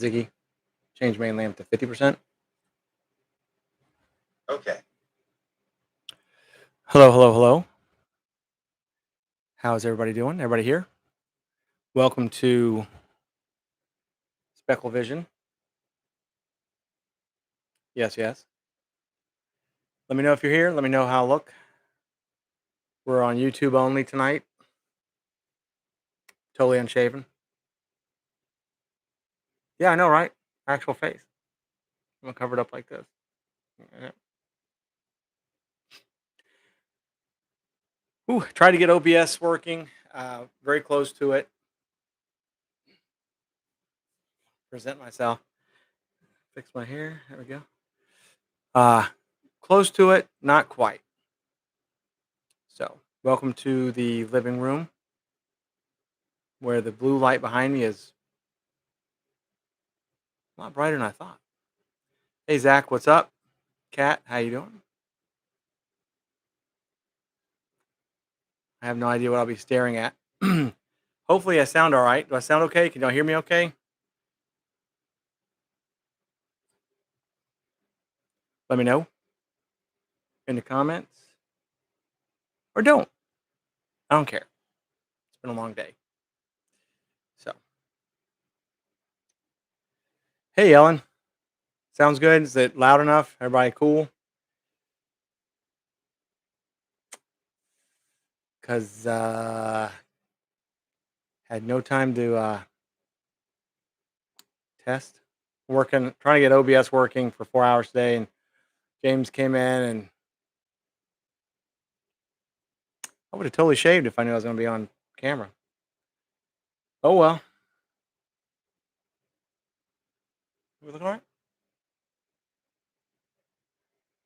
Ziggy, change main lamp to 50%. Okay. Hello, hello, hello. How's everybody doing? Everybody here? Welcome to Speckle Vision. Yes, yes. Let me know if you're here. Let me know how I look. We're on YouTube only tonight. Totally unshaven. Yeah, I know, right? Actual face. I'm gonna cover it up like this. Yeah. Ooh, try to get OBS working. Very close to it. Present myself. Fix my hair. There we go. Close to it, not quite. So, welcome to the living room where the blue light behind me is a lot brighter than I thought. Hey, Zach, what's up? Kat, how you doing? I have no idea what I'll be staring at. Hopefully, I sound all right. Do I sound okay? Can y'all hear me okay? Let me know in the comments. Or don't. I don't care. It's been a long day. So, hey, Ellen. Sounds good. Is it loud enough? Everybody cool? Because had no time to test. Working, trying to get OBS working for 4 hours today, and James came in, and I would have totally shaved if I knew I was going to be on camera. Oh well. We looking all right?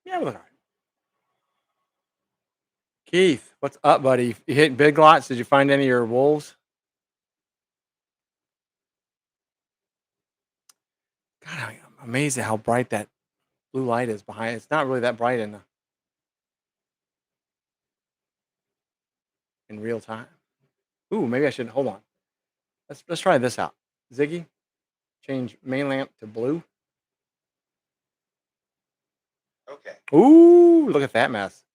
Yeah, we looking all right. Keith, what's up, buddy? You hitting big lots? Did you find any of your wolves? God, I'm amazed at how bright that blue light is behind. It's not really that bright in real time. Ooh, maybe I should hold on. Let's try this out. Ziggy, change main lamp to blue. Okay. Ooh, look at that mess.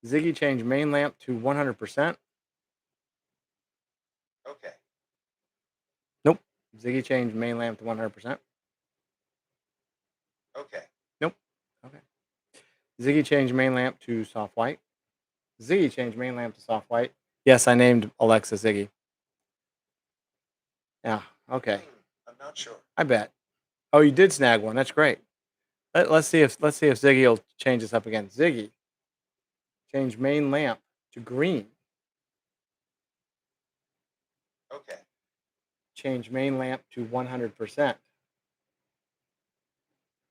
Ziggy, change main lamp to 100%. Okay. Nope. Ziggy, change main lamp to 100%. Okay. Nope. Okay. Ziggy, change main lamp to soft white. Ziggy, change main lamp to soft white. Yes, I named Alexa Ziggy. Yeah. Okay. I'm not sure. I bet. Oh, you did snag one. That's great. Let's see if Ziggy will change this up again. Ziggy, change main lamp to green. Okay. Change main lamp to 100%.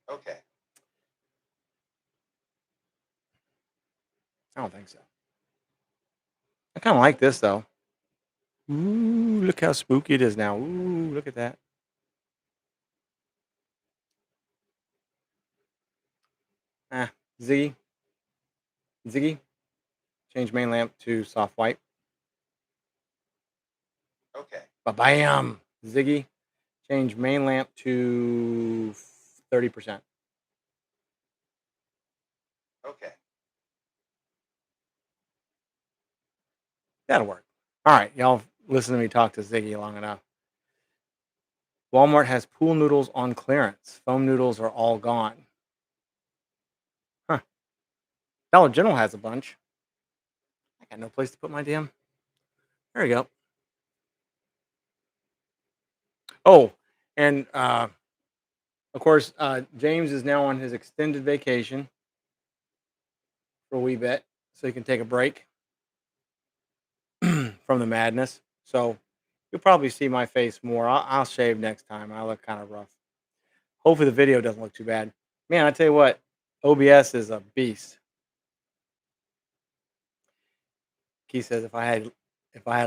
Okay. I don't think so. I kind of like this though. Ooh, look how spooky it is now. Ooh, look at that. Ah, Ziggy, change main lamp to soft white. Okay. Bam. Ziggy, change main lamp to 30%. Okay. That'll work. All right, y'all listen to me talk to Ziggy long enough. Walmart has pool noodles on clearance. Foam noodles are all gone. Huh. Dollar General has a bunch. I got no place to put my damn. There we go. Oh, and of course, James is now on his extended vacation for a wee bit, so he can take a break from the madness. So you'll probably see my face more. I'll shave next time. I look kind of rough. Hopefully, the video doesn't look too bad. Man, I tell you what, OBS is a beast. Keith says if I had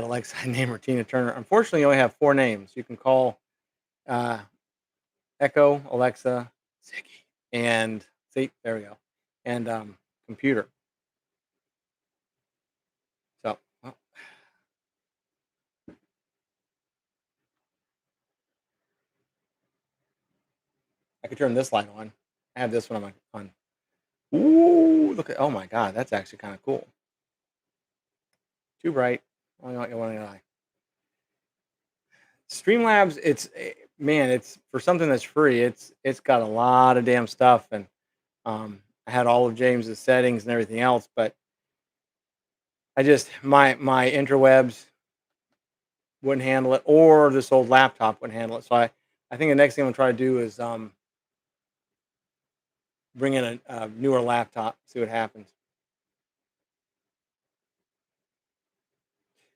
Alexa, I'd name her Tina Turner. Unfortunately, you only have 4 names. You can call uh, Echo, Alexa, Ziggy, and see, there we go, and computer. So, well, I could turn this light on. I have this one on my on. Ooh, look at, oh my god, that's actually kind of cool. Too bright. Only like one eye. Streamlabs, man, it's for something that's free. It's got a lot of damn stuff, and I had all of James's settings and everything else, but I just my interwebs wouldn't handle it, or this old laptop wouldn't handle it. So I think the next thing I'm gonna try to do is bring in a newer laptop, see what happens.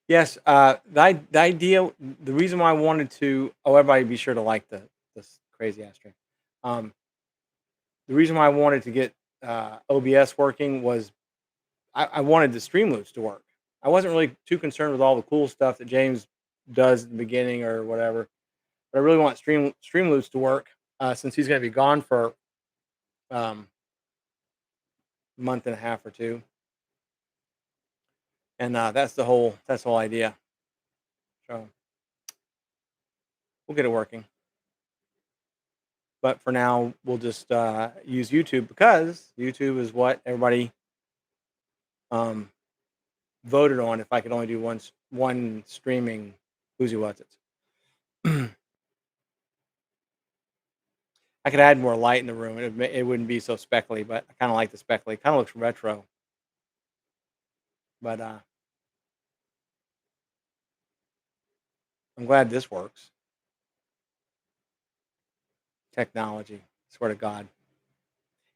Yes, the idea, the reason why I wanted to, oh, everybody be sure to like this crazy ass drink. Um, the reason why I wanted to get OBS working was I wanted the Streamloops to work. I wasn't really too concerned with all the cool stuff that James does in the beginning or whatever, but I really want Streamloops to work since he's going to be gone for um, a month and a half or two, and that's the whole idea. So we'll get it working. But for now, we'll just use YouTube because YouTube is what everybody um, voted on. If I could only do one streaming, who's what's it? I could add more light in the room. It wouldn't be so speckly, but I kind of like the speckly. Kind of looks retro, but I'm glad this works. Technology, swear to God.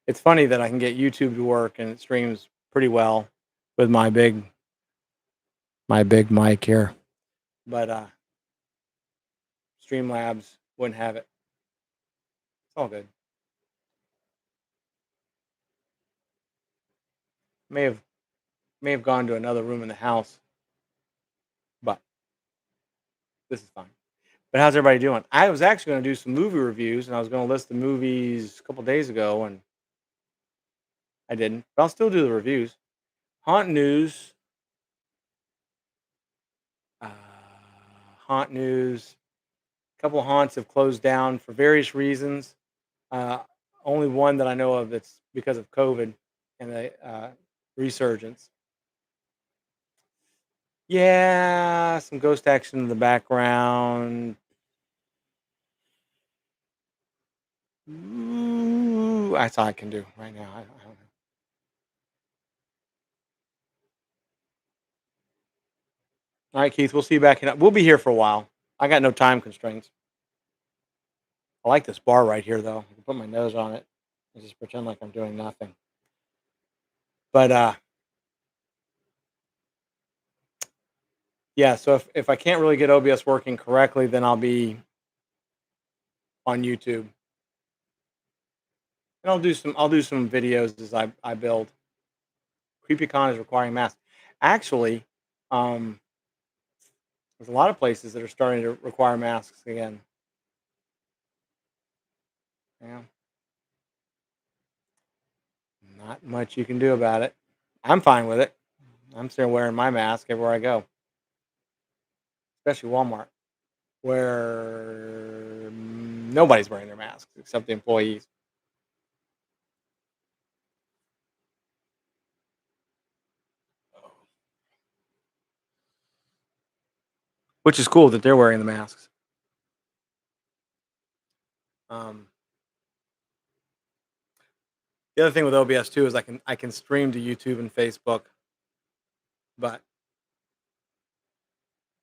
It's funny that I can get YouTube to work and it streams pretty well with my big mic here, but Streamlabs wouldn't have it. It's all good. May have may have gone to another room in the house, but this is fine. But how's everybody doing? I was actually going to do some movie reviews, and I was going to list the movies a couple days ago, and I didn't. But I'll still do the reviews. Haunt news. Uh, Haunt news. A couple of haunts have closed down for various reasons. Uh, Only one that I know of that's because of COVID and the resurgence. Yeah, some ghost action in the background. Ooh, that's all I can do right now. I don't know. All right, Keith, we'll see you back in. We'll be here for a while. I got no time constraints. I like this bar right here, though. I can put my nose on it and just pretend like I'm doing nothing. But yeah. So if I can't really get OBS working correctly, then I'll be on YouTube, and I'll do some videos as I build. CreepyCon is requiring masks. Actually, um, there's a lot of places that are starting to require masks again. Yeah, not much you can do about it. I'm fine with it. I'm still wearing my mask everywhere I go, especially Walmart, where nobody's wearing their masks except the employees, which is cool that they're wearing the masks. Um, the other thing with OBS too is I can stream to YouTube and Facebook, but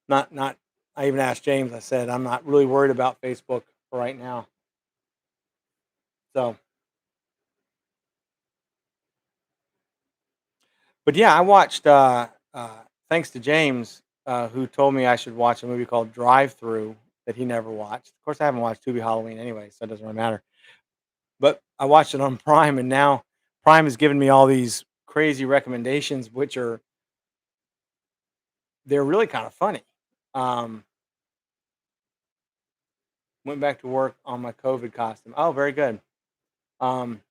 not. I even asked James. I said I'm not really worried about Facebook for right now. So, but yeah, I watched. Thanks to James, who told me I should watch a movie called Drive Through that he never watched. Of course, I haven't watched Tubi Halloween anyway, so it doesn't really matter. But I watched it on Prime, and now Prime has given me all these crazy recommendations, which they're really kind of funny. Um, Went back to work on my COVID costume. Oh, very good. Um,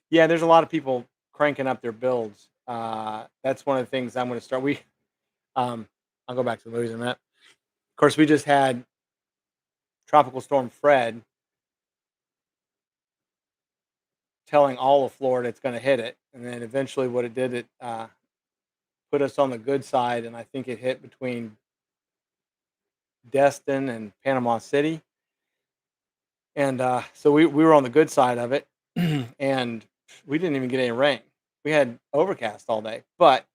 yeah, there's a lot of people cranking up their builds. That's one of the things I'm going to start. Um, I'll go back to the movies in a minute. Of course, we just had Tropical Storm Fred, telling all of Florida it's going to hit it, and then eventually, what it did, it put us on the good side, and I think it hit between Destin and Panama City, and so we were on the good side of it, and we didn't even get any rain. We had overcast all day, but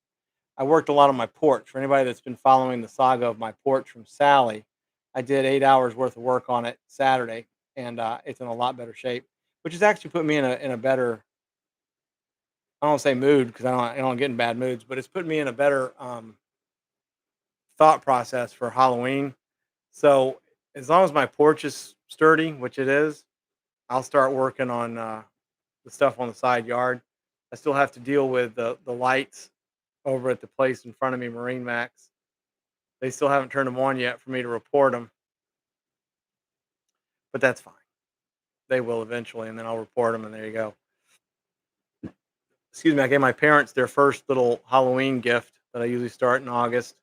I worked a lot on my porch. For anybody that's been following the saga of my porch from Sally, I did 8 hours worth of work on it Saturday, and it's in a lot better shape, which has actually put me in a better. I don't say mood because I don't get in bad moods, but it's put me in a better thought process for Halloween. So as long as my porch is sturdy, which it is, I'll start working on the stuff on the side yard. I still have to deal with the lights over at the place in front of me, Marine Max. They still haven't turned them on yet for me to report them, but that's fine. They will eventually, and then I'll report them, and there you go. Excuse me. I gave my parents their first little Halloween gift that I usually start in August.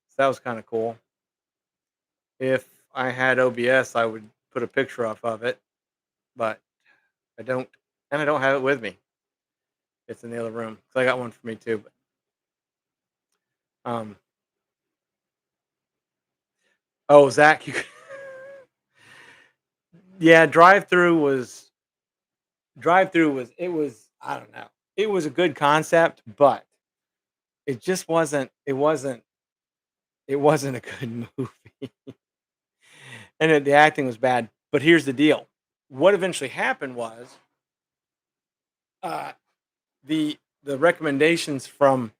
So that was kind of cool. If I had OBS, I would put a picture up of it, but I don't, and I don't have it with me. It's in the other room because I got one for me too. But oh, Zach, you, yeah, drive through was it was I don't know. It was a good concept, but it wasn't a good movie, and the acting was bad. But here's the deal: what eventually happened was uh, the recommendations from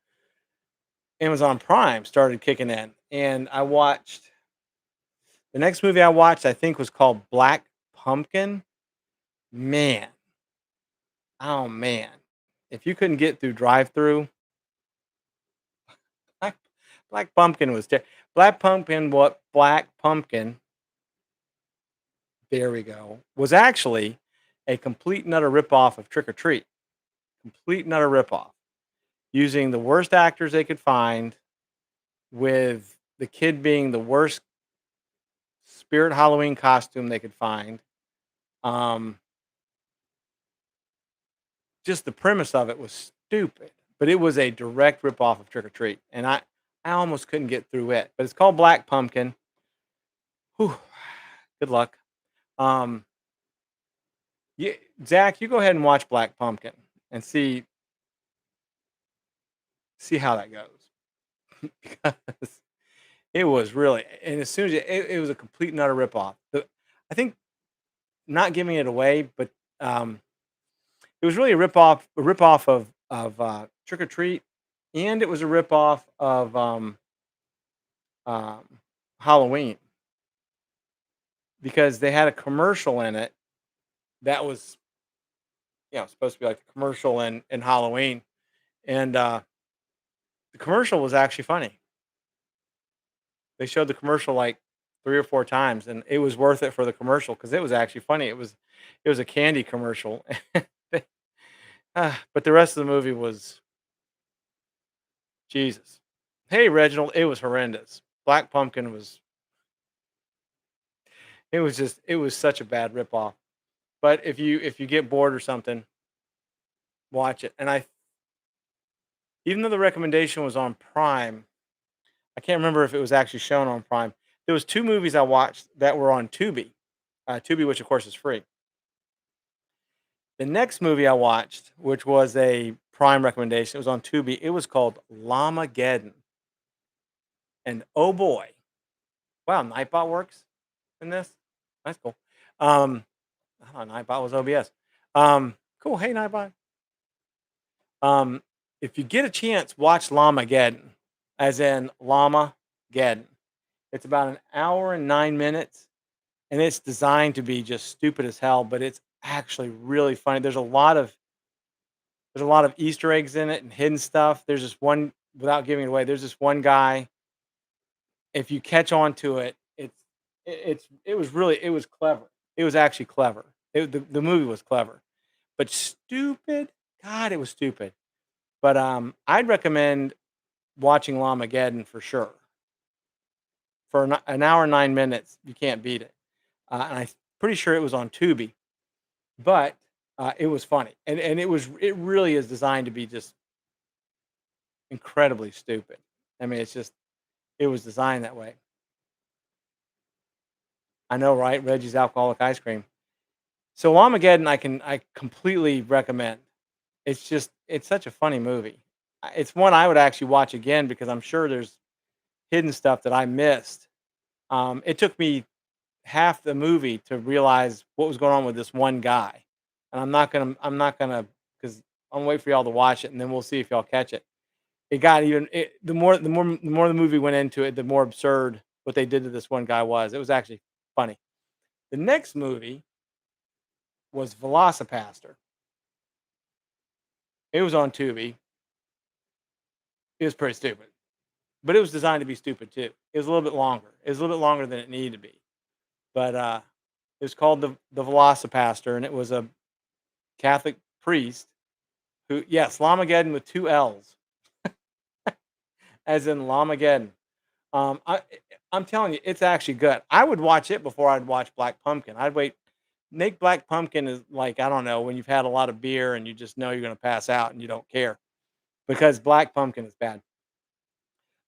Amazon Prime started kicking in, and I watched the next movie I watched. I think was called Black Pumpkin. Man, oh man, if you couldn't get through drive-through, Black, Black Pumpkin was Black Pumpkin. What Black Pumpkin? There we go. Was actually a complete and utter ripoff of Trick or Treat. Complete and utter ripoff, using the worst actors they could find, with the kid being the worst Spirit Halloween costume they could find. Um, just the premise of it was stupid, but it was a direct ripoff of Trick or Treat, and I almost couldn't get through it. But it's called Black Pumpkin. Whew, good luck. Um, yeah, Zach, you go ahead and watch Black Pumpkin and see how that goes because it was really, and as soon as it was a complete and utter ripoff. I think, not giving it away, but um, it was really a ripoff of Trick or Treat, and it was a ripoff of um, Halloween because they had a commercial in it that was, supposed to be like the commercial in Halloween, and the commercial was actually funny. They showed the commercial like 3 or 4 times, and it was worth it for the commercial because it was actually funny. It was a candy commercial. But the rest of the movie was Jesus. Hey, Reginald, it was horrendous. Black Pumpkin was it was such a bad ripoff. But if you get bored or something, watch it. And even though the recommendation was on Prime, I can't remember if it was actually shown on Prime. There was 2 movies I watched that were on Tubi. Tubi, which of course is free. The next movie I watched, which was a Prime recommendation, it was on Tubi. It was called Llamageddon. And oh boy, wow, Nightbot works in this. That's cool. I thought Nightbot was OBS. Cool. Hey, Nightbot. Um, if you get a chance, watch Llamageddon, as in Llamageddon. It's about an hour and 9 minutes, and it's designed to be just stupid as hell, but it's actually really funny. There's a lot of Easter eggs in it and hidden stuff. There's this one, without giving it away. There's this one guy. If you catch on to it, it was clever. It was actually clever. The movie was clever, but stupid. God, it was stupid. But I'd recommend watching Llamageddon for sure. For an hour and 9 minutes, you can't beat it. And I'm pretty sure it was on Tubi. But It was funny, and it really is designed to be just incredibly stupid. I mean, it's just it was designed that way. I know, right? Reggie's Alcoholic Ice Cream. So Llamageddon, I completely recommend. It's just it's such a funny movie. It's one I would actually watch again because I'm sure there's hidden stuff that I missed. It took me half the movie to realize what was going on with this one guy, and I'm not gonna because I'm gonna wait for y'all to watch it, and then we'll see if y'all catch it. It got even the more the movie went into it, the more absurd what they did to this one guy was. It was actually funny. The next movie was Velocipaster. It was on Tubi. It was pretty stupid, but it was designed to be stupid too. It was a little bit longer. It was a little bit longer than it needed to be, but it was called the Velocipaster, and it was a Catholic priest who, yes, Lamageddon with two L's, as in Lamageddon. I'm telling you, it's actually good. I would watch it before I'd watch Black Pumpkin. I'd wait. Make Black Pumpkin is like I don't know when you've had a lot of beer and you just know you're going to pass out and you don't care because Black Pumpkin is bad.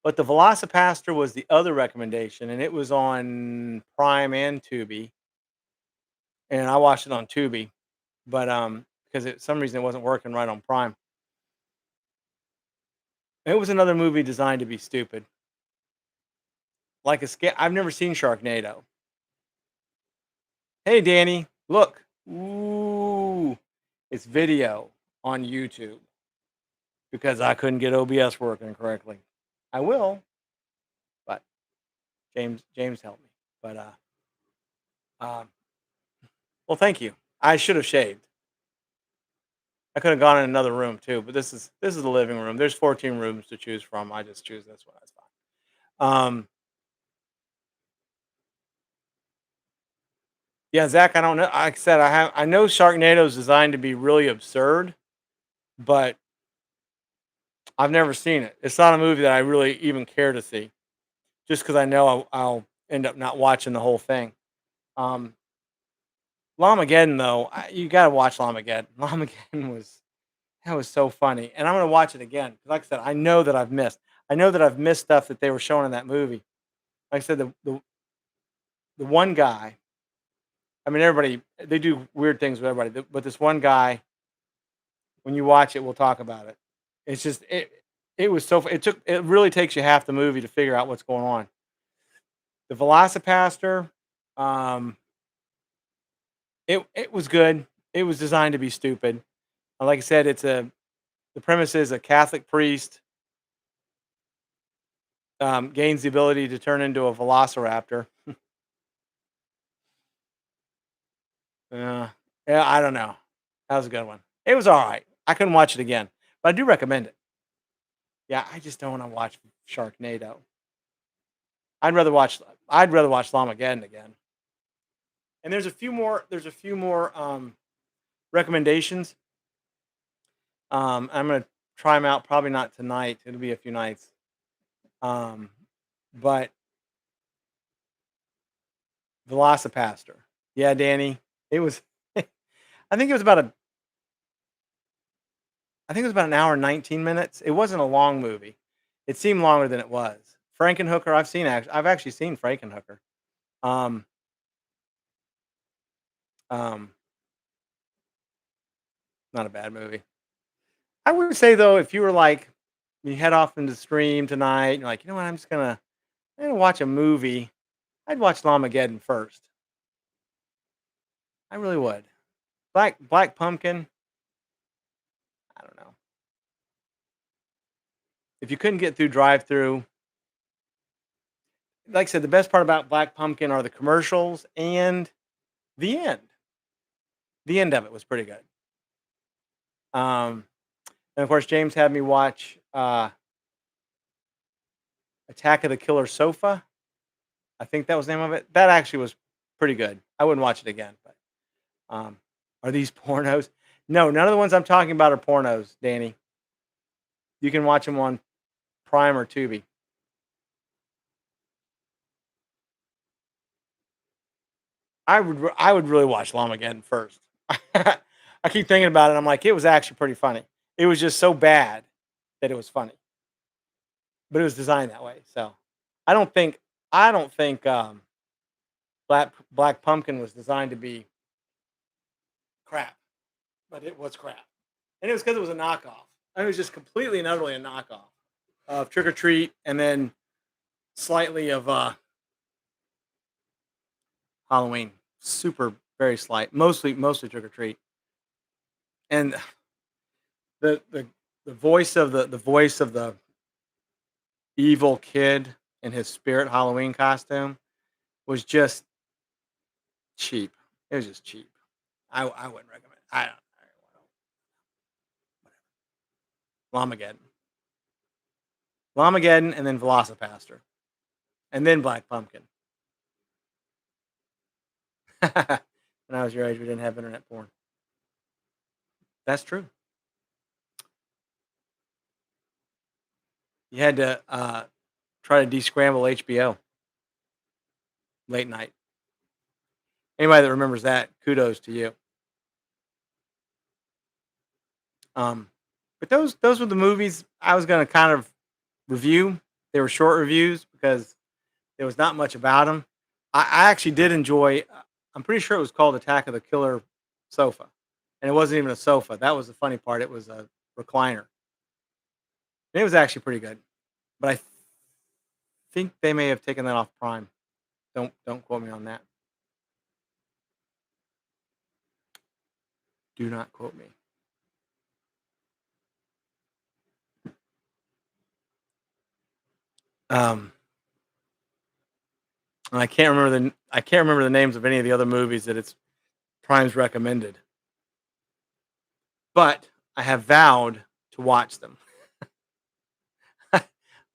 But the Velocipaster was the other recommendation, and it was on Prime and Tubi, and I watched it on Tubi, but because some reason it wasn't working right on Prime. It was another movie designed to be stupid, like a scare. I've never seen Sharknado. Hey, Danny, look, ooh, it's video on YouTube because I couldn't get OBS working correctly. I will, but James helped me. But um, well, thank you. I should have shaved. I could have gone in another room too, but this is the living room. There's 14 rooms to choose from. I just choose this one. That's fine. Yeah, Zach, I don't know. Like I said, I know Sharknado is designed to be really absurd, but I've never seen it. It's not a movie that I really even care to see, just because I know I'll end up not watching the whole thing. Um, Lamageddon, though, you got to watch Lamageddon. Lamageddon was that was so funny, and I'm gonna watch it again. 'Cause like I said, I know that I've missed. I know that I've missed stuff that they were showing in that movie. Like I said, the one guy. I mean, everybody they do weird things with everybody, but this one guy, when you watch it, we'll talk about it. It's just it was so it really takes you half the movie to figure out what's going on. The Velocipaster, um, it was good. It was designed to be stupid. Like I said, the premise is a Catholic priest gains the ability to turn into a velociraptor. Uh, yeah, I don't know. That was a good one. It was all right. I couldn't watch it again, but I do recommend it. Yeah, I just don't want to watch Sharknado. I'd rather watch I'd rather watch Llamageddon again. And there's a few more recommendations. I'm gonna try them out. Probably not tonight. It'll be a few nights. Um, but Velocipaster. Yeah, Danny. It was. I think it was about a. I think it was about an hour and 19 minutes. It wasn't a long movie. It seemed longer than it was. Frankenhooker. I've actually seen Frankenhooker. Um, um, not a bad movie. I would say though, if you were like, you head off into the stream tonight, and you're like, you know what, I'm gonna watch a movie. I'd watch Lamageddon first. I really would. Black Pumpkin. I don't know. If you couldn't get through drive through, like I said, the best part about Black Pumpkin are the commercials and the end. The end of it was pretty good. Um, and of course, James had me watch Attack of the Killer Sofa. I think that was the name of it. That actually was pretty good. I wouldn't watch it again. But are these pornos? No, none of the ones I'm talking about are pornos, Danny. You can watch them on Prime or Tubi. I would really watch Llamageddon first. I keep thinking about it. I'm like, it was actually pretty funny. It was just so bad that it was funny, but it was designed that way. So I don't think I don't think Black Pumpkin was designed to be crap, but it was crap, and it was because it was a knockoff. It was just completely and utterly a knockoff of Trick or Treat, and then slightly of Halloween. Super, very slight. Mostly Trick or Treat, and the the the voice of the evil kid in his spirit Halloween costume was just cheap. It was just cheap. I wouldn't recommend. Lamageddon, Lamageddon, and then Velocipaster, and then Black Pumpkin. When I was your age, we didn't have internet porn. That's true. You had to try to descramble HBO late night. Anybody that remembers that, kudos to you. Um, but those were the movies I was going to kind of review. They were short reviews because there was not much about them. I actually did enjoy. I'm pretty sure it was called Attack of the Killer Sofa, and it wasn't even a sofa. That was the funny part. It was a recliner. And it was actually pretty good, but I think they may have taken that off Prime. Don't quote me on that. Do not quote me. Um, and I can't remember the names of any of the other movies that it's Prime's recommended, but I have vowed to watch them. I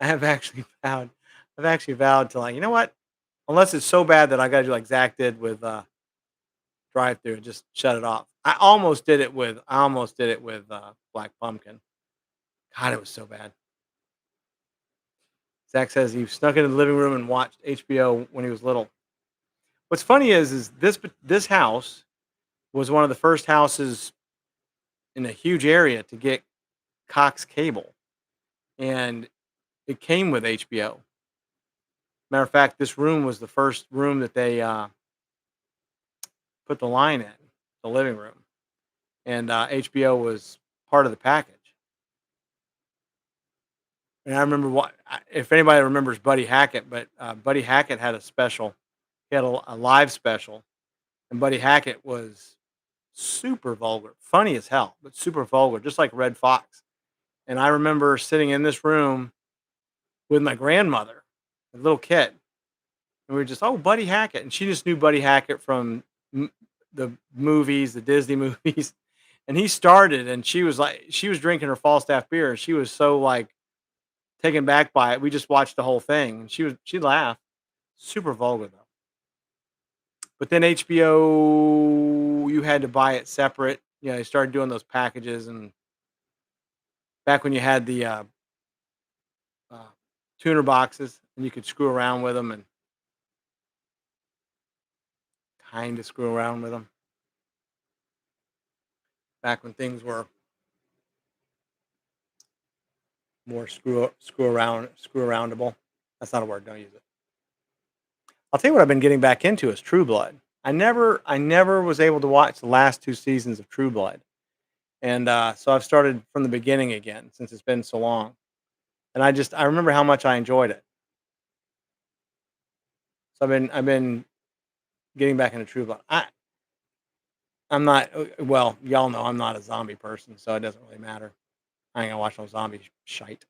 have actually vowed. I've actually vowed to, like, you know what? Unless it's so bad that I got to do like Zach did with Drive Through and just shut it off. I almost did it with Black Pumpkin. God, it was so bad. Zach says he snuck into the living room and watched HBO when he was little. What's funny is this house was one of the first houses in a huge area to get Cox Cable, and it came with HBO. Matter of fact, this room was the first room that they put the line in, the living room, and HBO was part of the package. And I remember if anybody remembers Buddy Hackett, but Buddy Hackett had a special. He had a live special, and Buddy Hackett was super vulgar, funny as hell, but super vulgar, just like Red Fox. And I remember sitting in this room with my grandmother, a little kid, and we were just, oh, Buddy Hackett, and she just knew Buddy Hackett from the movies, the Disney movies. And he started, and she was drinking her Falstaff beer, and she was so like taken back by it. We just watched the whole thing, and she laughed. Super vulgar though. But then HBO, you had to buy it separate. You know, they started doing those packages, and back when you had the uh, tuner boxes, and you could screw around with them and kind of screw around with them. Back when things were more screw aroundable. That's not a word. Don't use it. I'll tell you what I've been getting back into is True Blood. I never was able to watch the last two seasons of True Blood, and so I've started from the beginning again since it's been so long. And I remember how much I enjoyed it. So I've been getting back into True Blood. I'm not well. Y'all know I'm not a zombie person, so it doesn't really matter. I ain't gonna watch no zombie shite.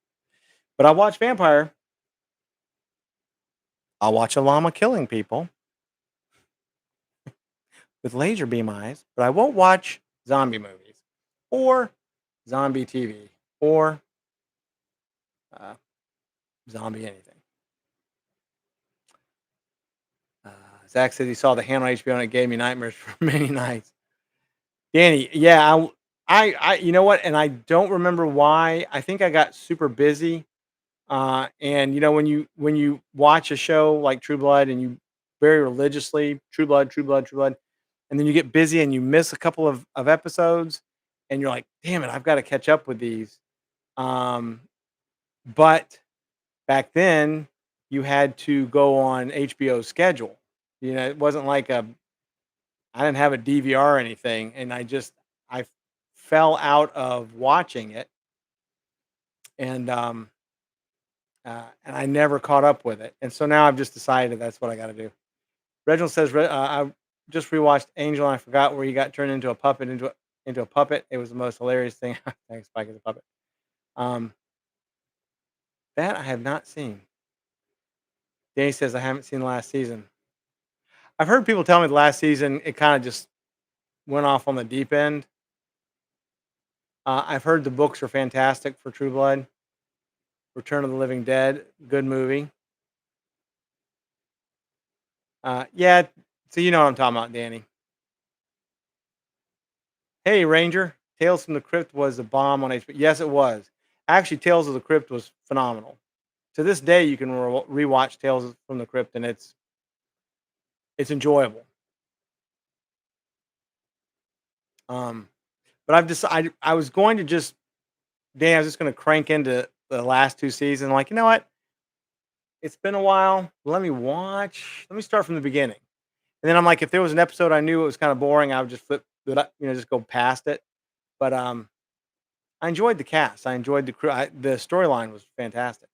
But I watch vampire. I'll watch a llama killing people with laser beam eyes, but I won't watch zombie movies or zombie TV or uh, zombie anything. Uh, Zach said he saw the hand on HBO and it gave me nightmares for many nights. Danny, yeah, you know what? And I don't remember why. I think I got super busy. And you know, when you watch a show like True Blood and you very religiously True Blood, True Blood, True Blood, and then you get busy and you miss a couple of episodes, and you're like, damn it, I've got to catch up with these. Um, but back then, you had to go on HBO's schedule. It wasn't like I didn't have a DVR or anything, and I fell out of watching it, and and I never caught up with it, and so now I've just decided that's what I got to do. Reginald says, "I just rewatched Angel, and I forgot where he got turned into a puppet into a puppet. It was the most hilarious thing." Thanks, Spike is a puppet. Um, that I have not seen. Danny says I haven't seen the last season. I've heard people tell me the last season it kind of just went off on the deep end. I've heard the books are fantastic for True Blood. Return of the Living Dead, good movie. Yeah, so you know what I'm talking about, Danny. Hey, Ranger, Tales from the Crypt was a bomb on HBO. Yes, it was. Actually, Tales of the Crypt was phenomenal. To this day, you can rewatch Tales from the Crypt, and it's enjoyable. Um, but I've decided I was going to just, Dan, I was just going to crank into the last two seasons. Like, you know what? It's been a while. Let me watch. Let me start from the beginning. And then I'm like, if there was an episode I knew it was kind of boring, I would just flip it up, just go past it. But I enjoyed the cast. I enjoyed the crew. The storyline was fantastic.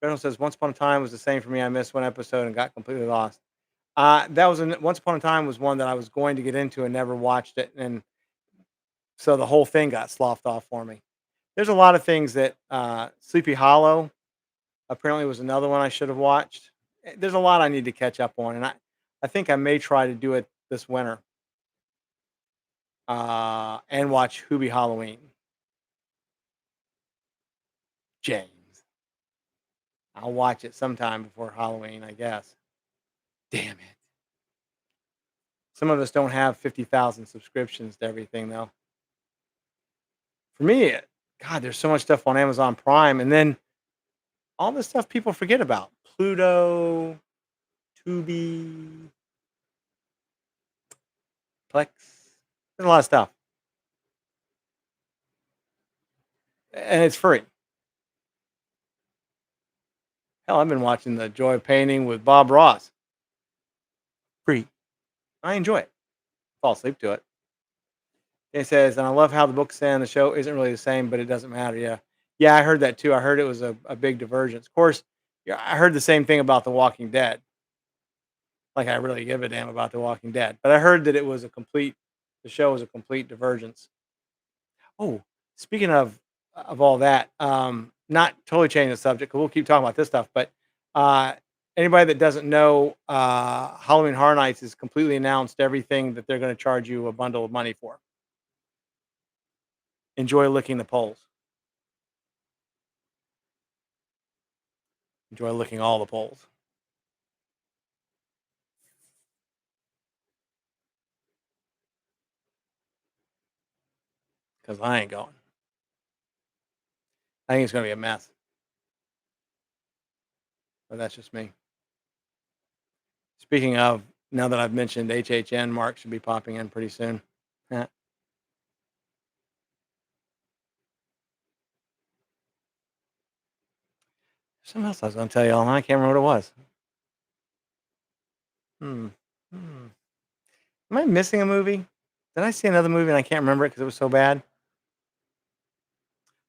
General says, "Once Upon a Time was the same for me. I missed one episode and got completely lost." That was Once Upon a Time was one that I was going to get into and never watched it, and so the whole thing got sloughed off for me. There's a lot of things that Sleepy Hollow apparently was another one I should have watched. There's a lot I need to catch up on, and I think I may try to do it this winter and watch Hubie Halloween. James, I'll watch it sometime before Halloween, I guess. Damn it. Some of us don't have 50,000 subscriptions to everything, though. For me, God, there's so much stuff on Amazon Prime, and then all the stuff people forget about Pluto, Tubi, Plex. There's a lot of stuff, and it's free. Hell, I've been watching The Joy of Painting with Bob Ross. Free. I enjoy it. Fall asleep to it. It says, and I love how the books and the show isn't really the same, but it doesn't matter. Yeah. Yeah, I heard that too. I heard it was a big divergence. Of course, yeah, I heard the same thing about The Walking Dead. Like I really give a damn about The Walking Dead. But I heard that the show was a complete divergence. Oh, speaking of all that, not totally changing the subject, 'cause we'll keep talking about this stuff, but uh anybody that doesn't know, Halloween Horror Nights has completely announced everything that they're going to charge you a bundle of money for. Enjoy licking the poles. Enjoy licking all the poles. Because I ain't going. I think it's going to be a mess. But that's just me. Speaking of, now that I've mentioned HHN, Mark should be popping in pretty soon. Yeah. Something else I was going to tell you all, and I can't remember what it was. Hmm. Hmm. Am I missing a movie? Did I see another movie and I can't remember it because it was so bad?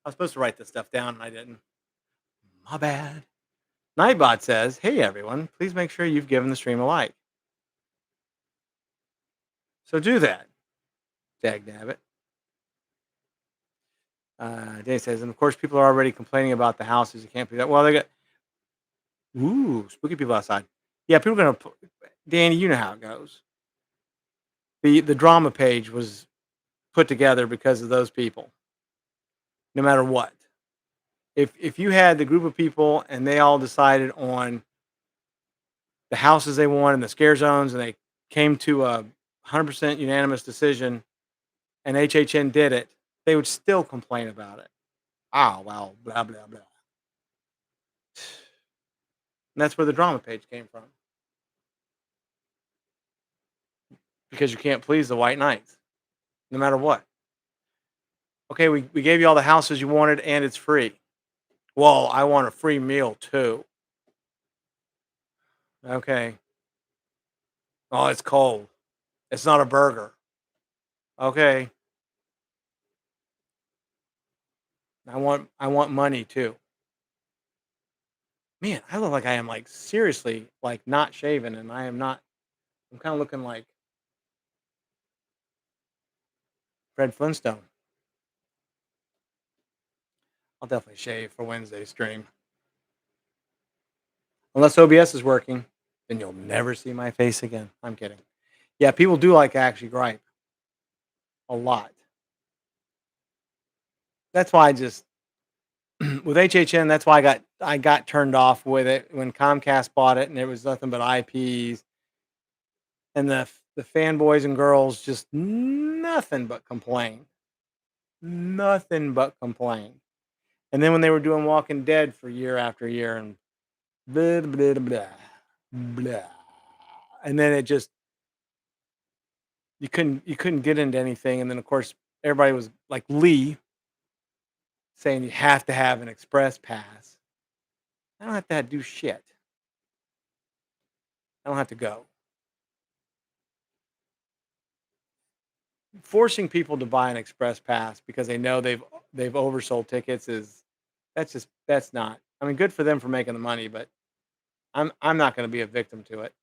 I was supposed to write this stuff down and I didn't. My bad. Nightbot says, "Hey everyone, please make sure you've given the stream a like." So do that. Dag nabbit. Dave says, and of course, people are already complaining about the houses. You can't do that. Well, they got spooky people outside. Yeah, people are gonna. Danny, you know how it goes. The drama page was put together because of those people. No matter what, if you had the group of people and they all decided on the houses they wanted and the scare zones, and they came to a 100% unanimous decision, and HHN did it, they would still complain about it. Oh well, blah blah blah. And that's where the drama page came from. because you can't please the white knights, no matter what. Okay, we gave you all the houses you wanted and it's free. Well, I want a free meal too. Okay. Oh, it's cold. It's not a burger. Okay. I want money too. Man, I look like I am like seriously like not shaven and I am not. I'm kind of looking like Fred Flintstone. I'll definitely shave for Wednesday's stream. Unless OBS is working, then you'll never see my face again. I'm kidding. Yeah, people do like to actually gripe a lot. That's why I just with HHN. That's why I got turned off with it when Comcast bought it, and there was nothing but IPs, and the fanboys and girls just nothing but complain, nothing but complain. And then when they were doing Walking Dead for year after year, and blah blah blah blah, and then it just you couldn't get into anything. And then of course everybody was like Lee saying you have to have an express pass. I don't have to do shit. I don't have to go. Forcing people to buy an express pass because they know they've oversold tickets is that's not. I mean, good for them for making the money, but I'm not going to be a victim to it.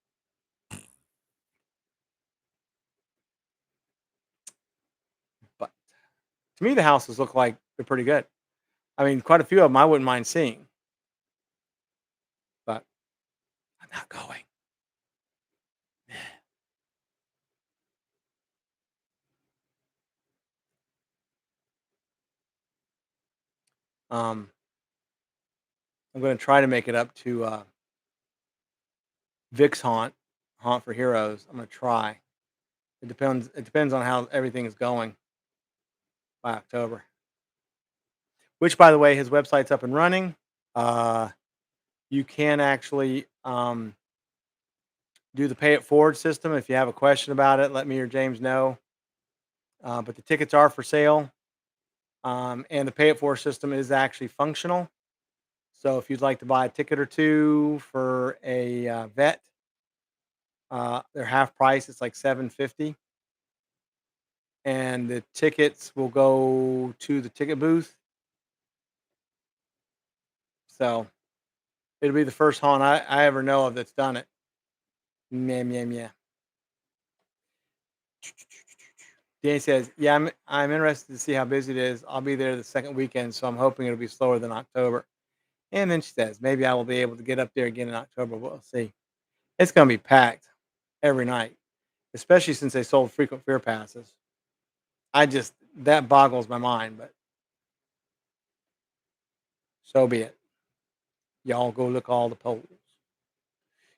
But to me, the houses look like they're pretty good. I mean, quite a few of them I wouldn't mind seeing, but I'm not going. Um, I'm going to try to make it up to Vic's Haunt for Heroes. I'm going to try. It depends. It depends on how everything is going by October. Which, by the way, his website's up and running. Uh, you can actually do the pay it forward system. If you have a question about it, let me or James know. But the tickets are for sale, and the pay it forward system is actually functional. So if you'd like to buy a ticket or two for a vet, they're half price. It's like $7.50, and the tickets will go to the ticket booth. So it'll be the first haunt I ever know of that's done it. Meh, meh, meh. Danny says, "Yeah, I'm interested to see how busy it is. I'll be there the second weekend, so I'm hoping it'll be slower than October." And then she says, "Maybe I will be able to get up there again in October. We'll see." It's going to be packed every night, especially since they sold frequent fear passes. I just that boggles my mind, but so be it. Y'all go look all the polls.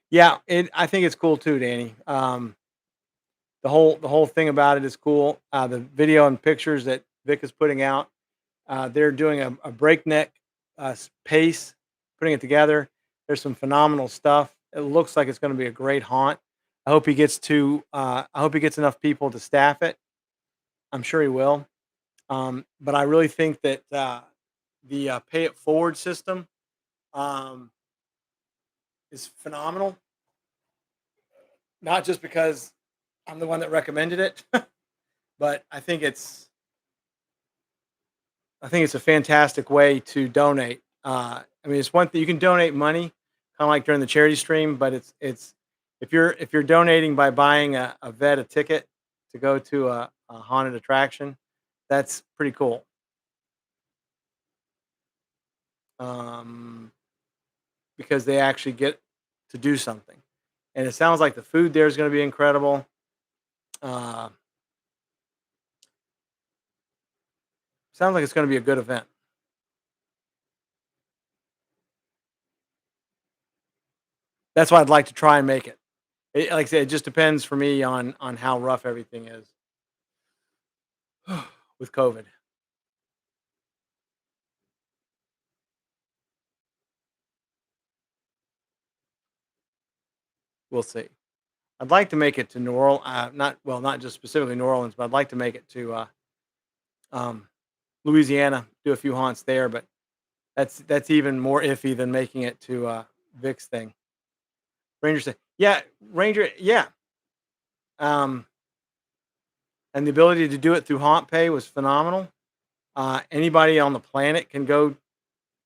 Yeah, I think it's cool too, Danny. The whole thing about it is cool. The video and pictures that Vic is putting out, they're doing a breakneck pace, putting it together. There's some phenomenal stuff. It looks like it's going to be a great haunt. I hope he gets to. I hope he gets enough people to staff it. I'm sure he will. But I really think that the pay it forward system um, is phenomenal. Not just because I'm the one that recommended it, but I think it's a fantastic way to donate. I mean, it's one thing you can donate money, kind of like during the charity stream, but it's if you're donating by buying a vet a ticket to go to a haunted attraction, that's pretty cool. Um, because they actually get to do something, and it sounds like the food there is going to be incredible. Uh, Sounds like it's going to be a good event. That's why I'd like to try and make it. Like I said, it just depends for me on how rough everything is with COVID. We'll see. I'd like to make it to New Orleans. Not just specifically New Orleans, but I'd like to make it to um, Louisiana, do a few haunts there. But that's even more iffy than making it to Vic's thing. Ranger said, "Yeah, Ranger, yeah." Um, and the ability to do it through Haunt Pay was phenomenal. Anybody on the planet can go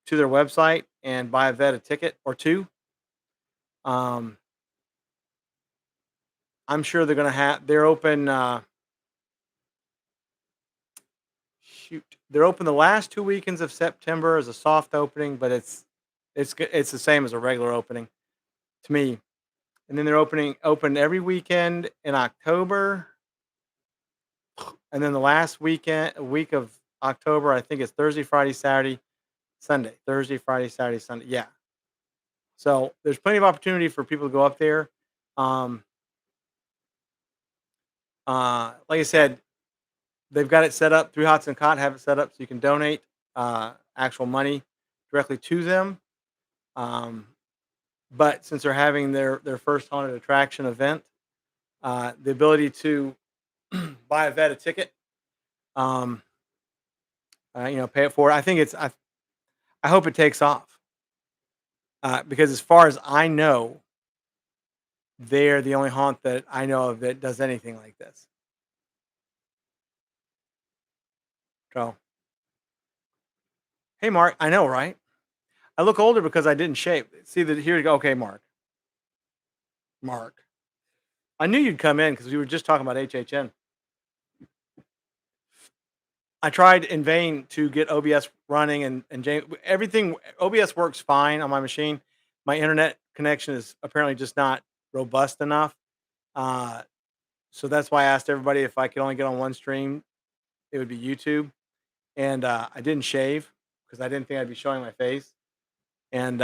to their website and buy a vet a ticket or two. Um, I'm sure they're gonna have. They're open. Shoot, they're open the last 2 weekends of September as a soft opening, but it's the same as a regular opening to me. And then they're open every weekend in October, and then the last week of October, I think it's Thursday, Friday, Saturday, Sunday. Thursday, Friday, Saturday, Sunday. Yeah. So there's plenty of opportunity for people to go up there. Um, like I said, they've got it set up. Three Hots and Cot have it set up so you can donate actual money directly to them. Um, but since they're having their first haunted attraction event, the ability to buy a vet a ticket, um, pay it for it. I think I hope it takes off because as far as I know, they're the only haunt that I know of that does anything like this. So, hey, Mark, I know, right? I look older because I didn't shave. See that here you go. Okay, Mark. I knew you'd come in because we were just talking about HHN. I tried in vain to get OBS running and James everything OBS works fine on my machine. My internet connection is apparently just not robust enough. Uh, so that's why I asked everybody if I could only get on one stream, it would be YouTube. And I didn't shave because I didn't think I'd be showing my face. And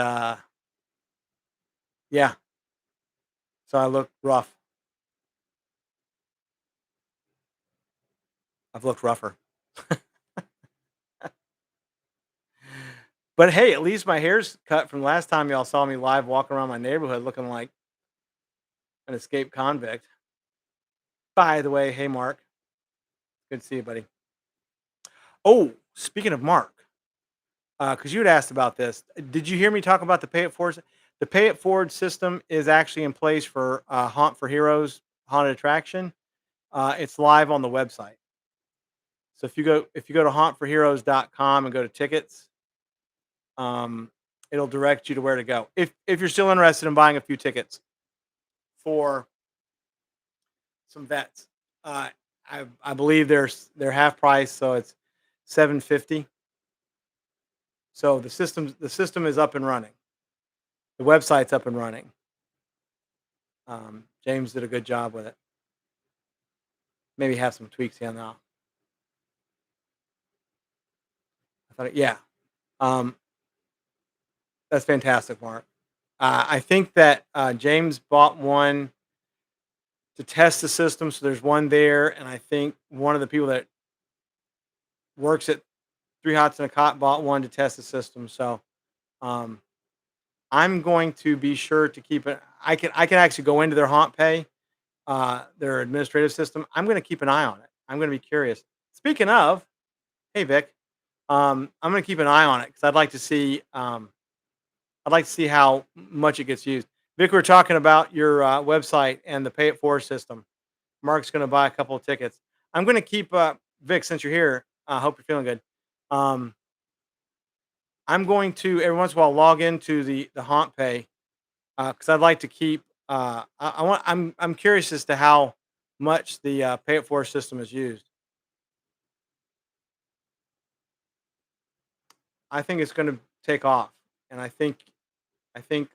yeah, so I look rough. I've looked rougher. But hey, at least my hair's cut from last time y'all saw me live walking around my neighborhood looking like an escaped convict. By the way, hey Mark, good to see you, buddy. Oh, speaking of Mark, because you had asked about this, did you hear me talk about the Pay It Forward? The Pay It Forward system is actually in place for Haunt for Heroes haunted attraction. It's live on the website. So if you go to hauntforheroes.com and go to tickets, um, it'll direct you to where to go. If you're still interested in buying a few tickets for some vets, uh, I believe they're half price, so it's $750. So the system is up and running. The website's up and running. James did a good job with it. Maybe have some tweaks here now. I thought, yeah, um, that's fantastic, Mark. I think that James bought one to test the system, so there's one there, and I think one of the people that works at Three Hots and a Cot bought one to test the system. So um, I'm going to be sure to keep it. I can actually go into their Haunt Pay, their administrative system. I'm going to keep an eye on it. I'm going to be curious. Speaking of, hey Vic, I'm going to keep an eye on it because I'd like to see. I'd like to see how much it gets used. Vic, we're talking about your website and the Pay It Forward system. Mark's going to buy a couple of tickets. I'm going to keep Vic since you're here. I hope you're feeling good. Um, I'm going to every once in a while log into the Haunt Pay because I'd like to keep. I'm curious as to how much the Pay It Forward system is used. I think it's going to take off, and I think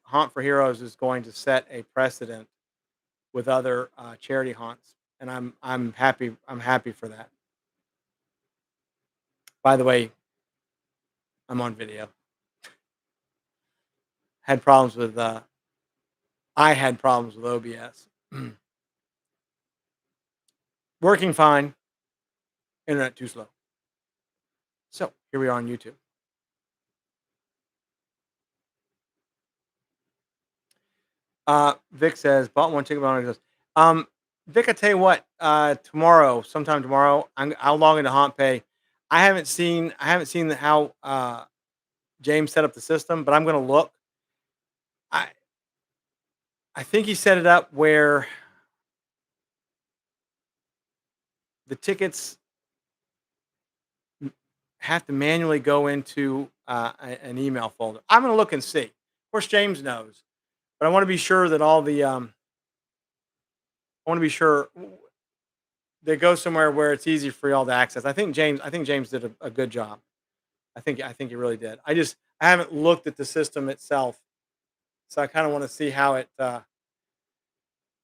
Haunt for Heroes is going to set a precedent with other charity haunts, and I'm happy. I'm happy for that. By the way, I'm on video. Had problems with I had problems with OBS. Working fine. Internet too slow. So here we are on YouTube. Vic says bought one ticket. But Um, Vic, I tell you what, tomorrow, sometime tomorrow, I'll log into HauntPay. I haven't seen how James set up the system, but I'm going to look. I I think he set it up where the tickets have to manually go into an email folder. I'm going to look and see. Of course, James knows, but I want to be sure that all the I want to be sure they go somewhere where it's easy for y'all to access. I think James did a good job. I think he really did. I haven't looked at the system itself, so I kind of want to see uh,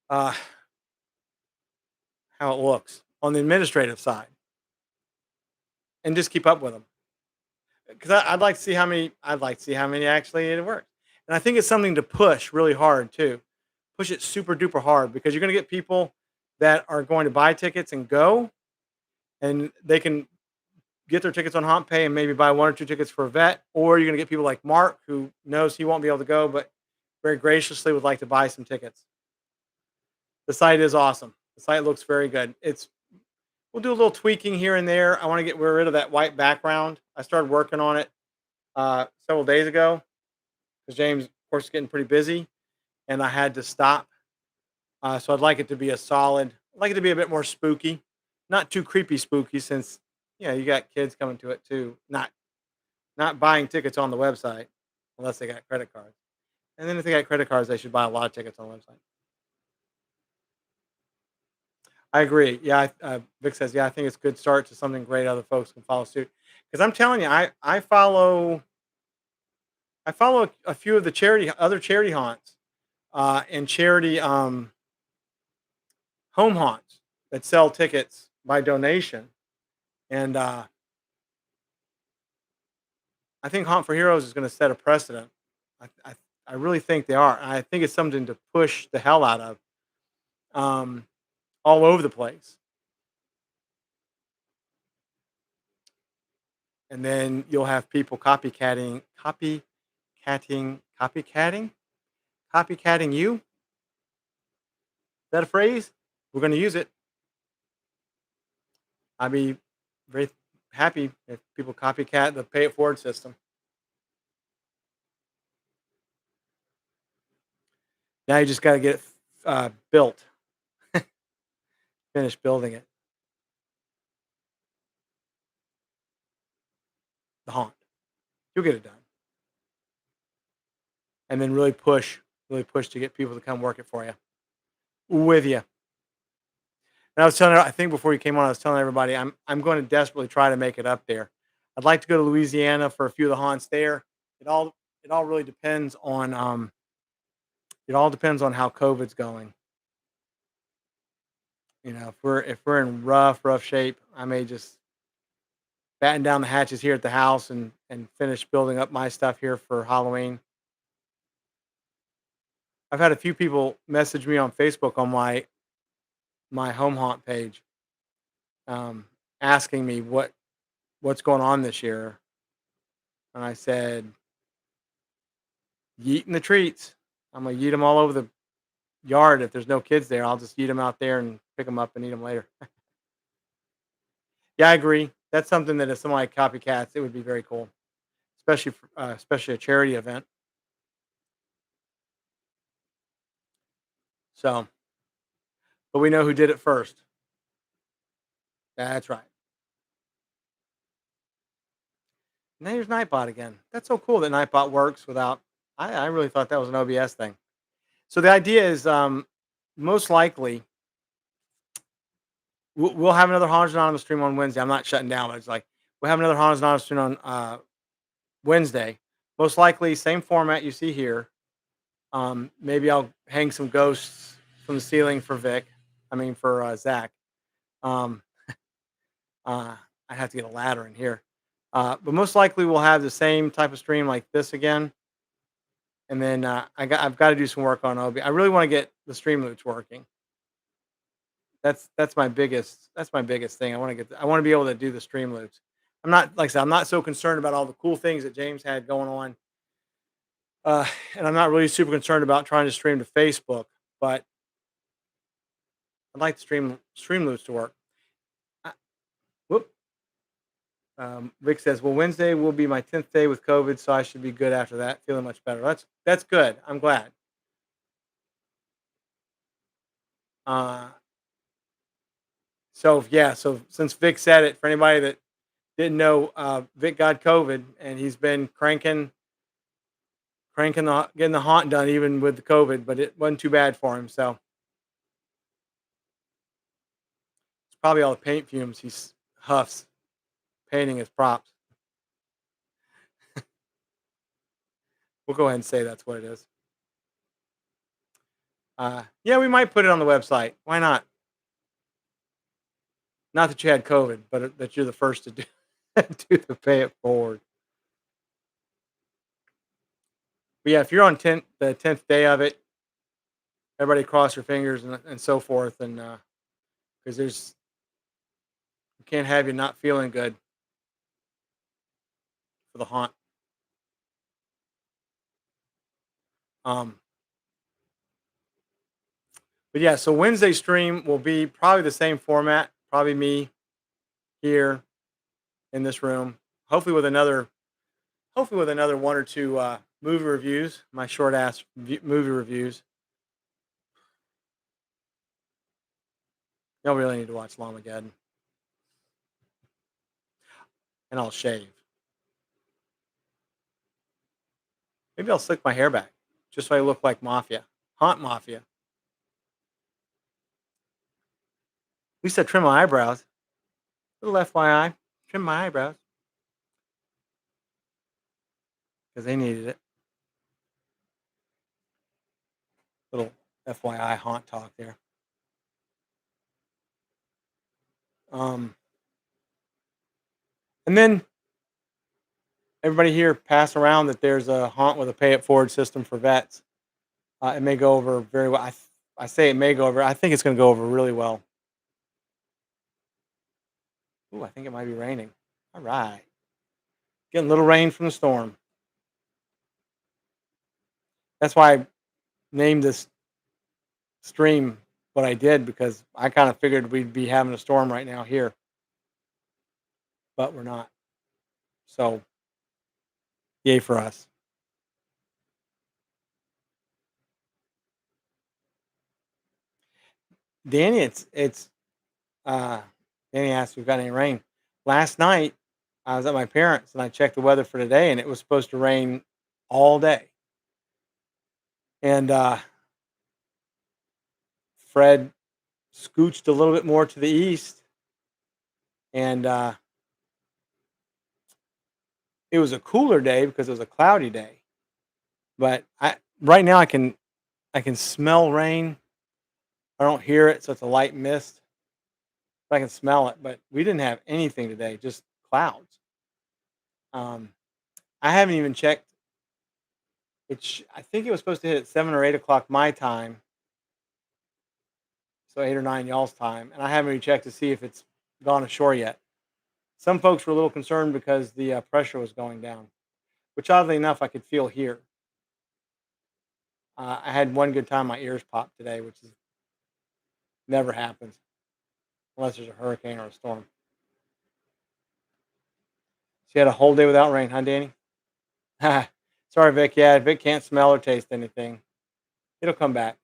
how it looks on the administrative side, and just keep up with them. Because I'd like to see how many actually it works, and I think it's something to push really hard too. Push it super duper hard because you're going to get people that are going to buy tickets and go, and they can get their tickets on HauntPay and maybe buy one or two tickets for a vet, or you're going to get people like Mark who knows he won't be able to go, but very graciously would like to buy some tickets. The site is awesome. The site looks very good. We'll do a little tweaking here and there. I want to get rid of that white background. I started working on it several days ago because James, of course, is getting pretty busy, and I had to stop. So I'd like it to be a solid. I'd like it to be a bit more spooky, not too creepy spooky, since you got kids coming to it too. Not buying tickets on the website unless they got credit cards. And then if they got credit cards, they should buy a lot of tickets on the website. I agree. Yeah, Vic says, yeah, I think it's a good start to something great. Other folks can follow suit. Because I'm telling you, I follow a few of the other charity haunts, and charity home haunts that sell tickets by donation, and I think Haunt for Heroes is going to set a precedent. I, I I really think they are. I think it's something to push the hell out of, um, all over the place. And then you'll have people copycatting, copycatting you. Is that a phrase? We're going to use it. I'd be very happy if people copycat the pay it forward system. Now you just got to get it built, finish building it. The haunt, you'll get it done, and then really push to get people to come work it for you, with you. And I was telling her, I think before you came on, I was telling everybody I'm going to desperately try to make it up there. I'd like to go to Louisiana for a few of the haunts there. It all it all really depends on how COVID's going. If we're in rough shape, I may just batten down the hatches here at the house and finish building up my stuff here for Halloween. I've had a few people message me on Facebook on my home haunt page, um, asking me what's going on this year, and I said, "Yeeting the treats. I'm gonna yeet them all over the yard. If there's no kids there, I'll just yeet them out there and pick them up and eat them later." Yeah, I agree. That's something that if somebody copycats, it would be very cool, especially a charity event. So, but we know who did it first. That's right. And there's Nightbot again. That's so cool that Nightbot works without. I really thought that was an OBS thing. So the idea is, most likely we'll have another Haunted Anonymous stream on Wednesday. I'm not shutting down, but it's like we'll have another Haunted Anonymous stream on Wednesday. Most likely, same format you see here. Maybe I'll hang some ghosts from the ceiling for Vic. I mean for Zach. Um, I have to get a ladder in here. But most likely we'll have the same type of stream like this again. And then I've got to do some work on OB. I really want to get the stream loops working. That's my biggest thing. I want to be able to do the stream loops. I'm not like I said, I'm not so concerned about all the cool things that James had going on. And I'm not really super concerned about trying to stream to Facebook, but I'd like the Streamloops to work. I, whoop. Vic says, "Well, Wednesday will be my 10th day with COVID, so I should be good after that. Feeling much better. That's good. I'm glad." Uh, so yeah, so since Vic said it, for anybody that didn't know, Vic got COVID, and he's been cranking getting the haunt done even with the COVID, but it wasn't too bad for him. So it's probably all the paint fumes huffs painting his props. We'll go ahead and say that's what it is. Yeah, we might put it on the website. Why not? Not that you had COVID, but that you're the first to do do the pay it forward. But yeah, if you're on the 10th day of it, everybody cross your fingers and so forth, and because there's you can't have you not feeling good for the haunt. Um, but yeah, so Wednesday stream will be probably the same format. Probably me here in this room. Hopefully with another, hopefully with another one or two movie reviews. My short ass movie reviews. Y'all really need to watch Lamageddon, and I'll shave. Maybe I'll slick my hair back, just so I look like Mafia, Haunt Mafia. At least I trim my eyebrows. Little FYI, trim my eyebrows because they needed it. Little FYI haunt talk there. Um, and then everybody here pass around that there's a haunt with a pay it forward system for vets. It may go over very well. I say it may go over. I think it's going to go over really well. Ooh, I think it might be raining. All right, getting a little rain from the storm. That's why I named this stream what I did, because I kind of figured we'd be having a storm right now here, but we're not. So, yay for us. Danny, it's uh Danny asked if we've got any rain. Last night I was at my parents and I checked the weather for today, and it was supposed to rain all day. And Fred scooched a little bit more to the east, and it was a cooler day because it was a cloudy day. But I right now I can smell rain. I don't hear it, so it's a light mist. I can smell it, but we didn't have anything today, just clouds. Um, I haven't even checked. I think it was supposed to hit at 7 or 8 o'clock my time, so 8 or 9 y'all's time, and I haven't even checked to see if it's gone ashore yet. Some folks were a little concerned because the pressure was going down, which oddly enough I could feel here. I had one good time my ears popped today, which is never happens unless there's a hurricane or a storm. She had a whole day without rain, huh, Danny? Sorry, Vic. Yeah, Vic can't smell or taste anything. It'll come back.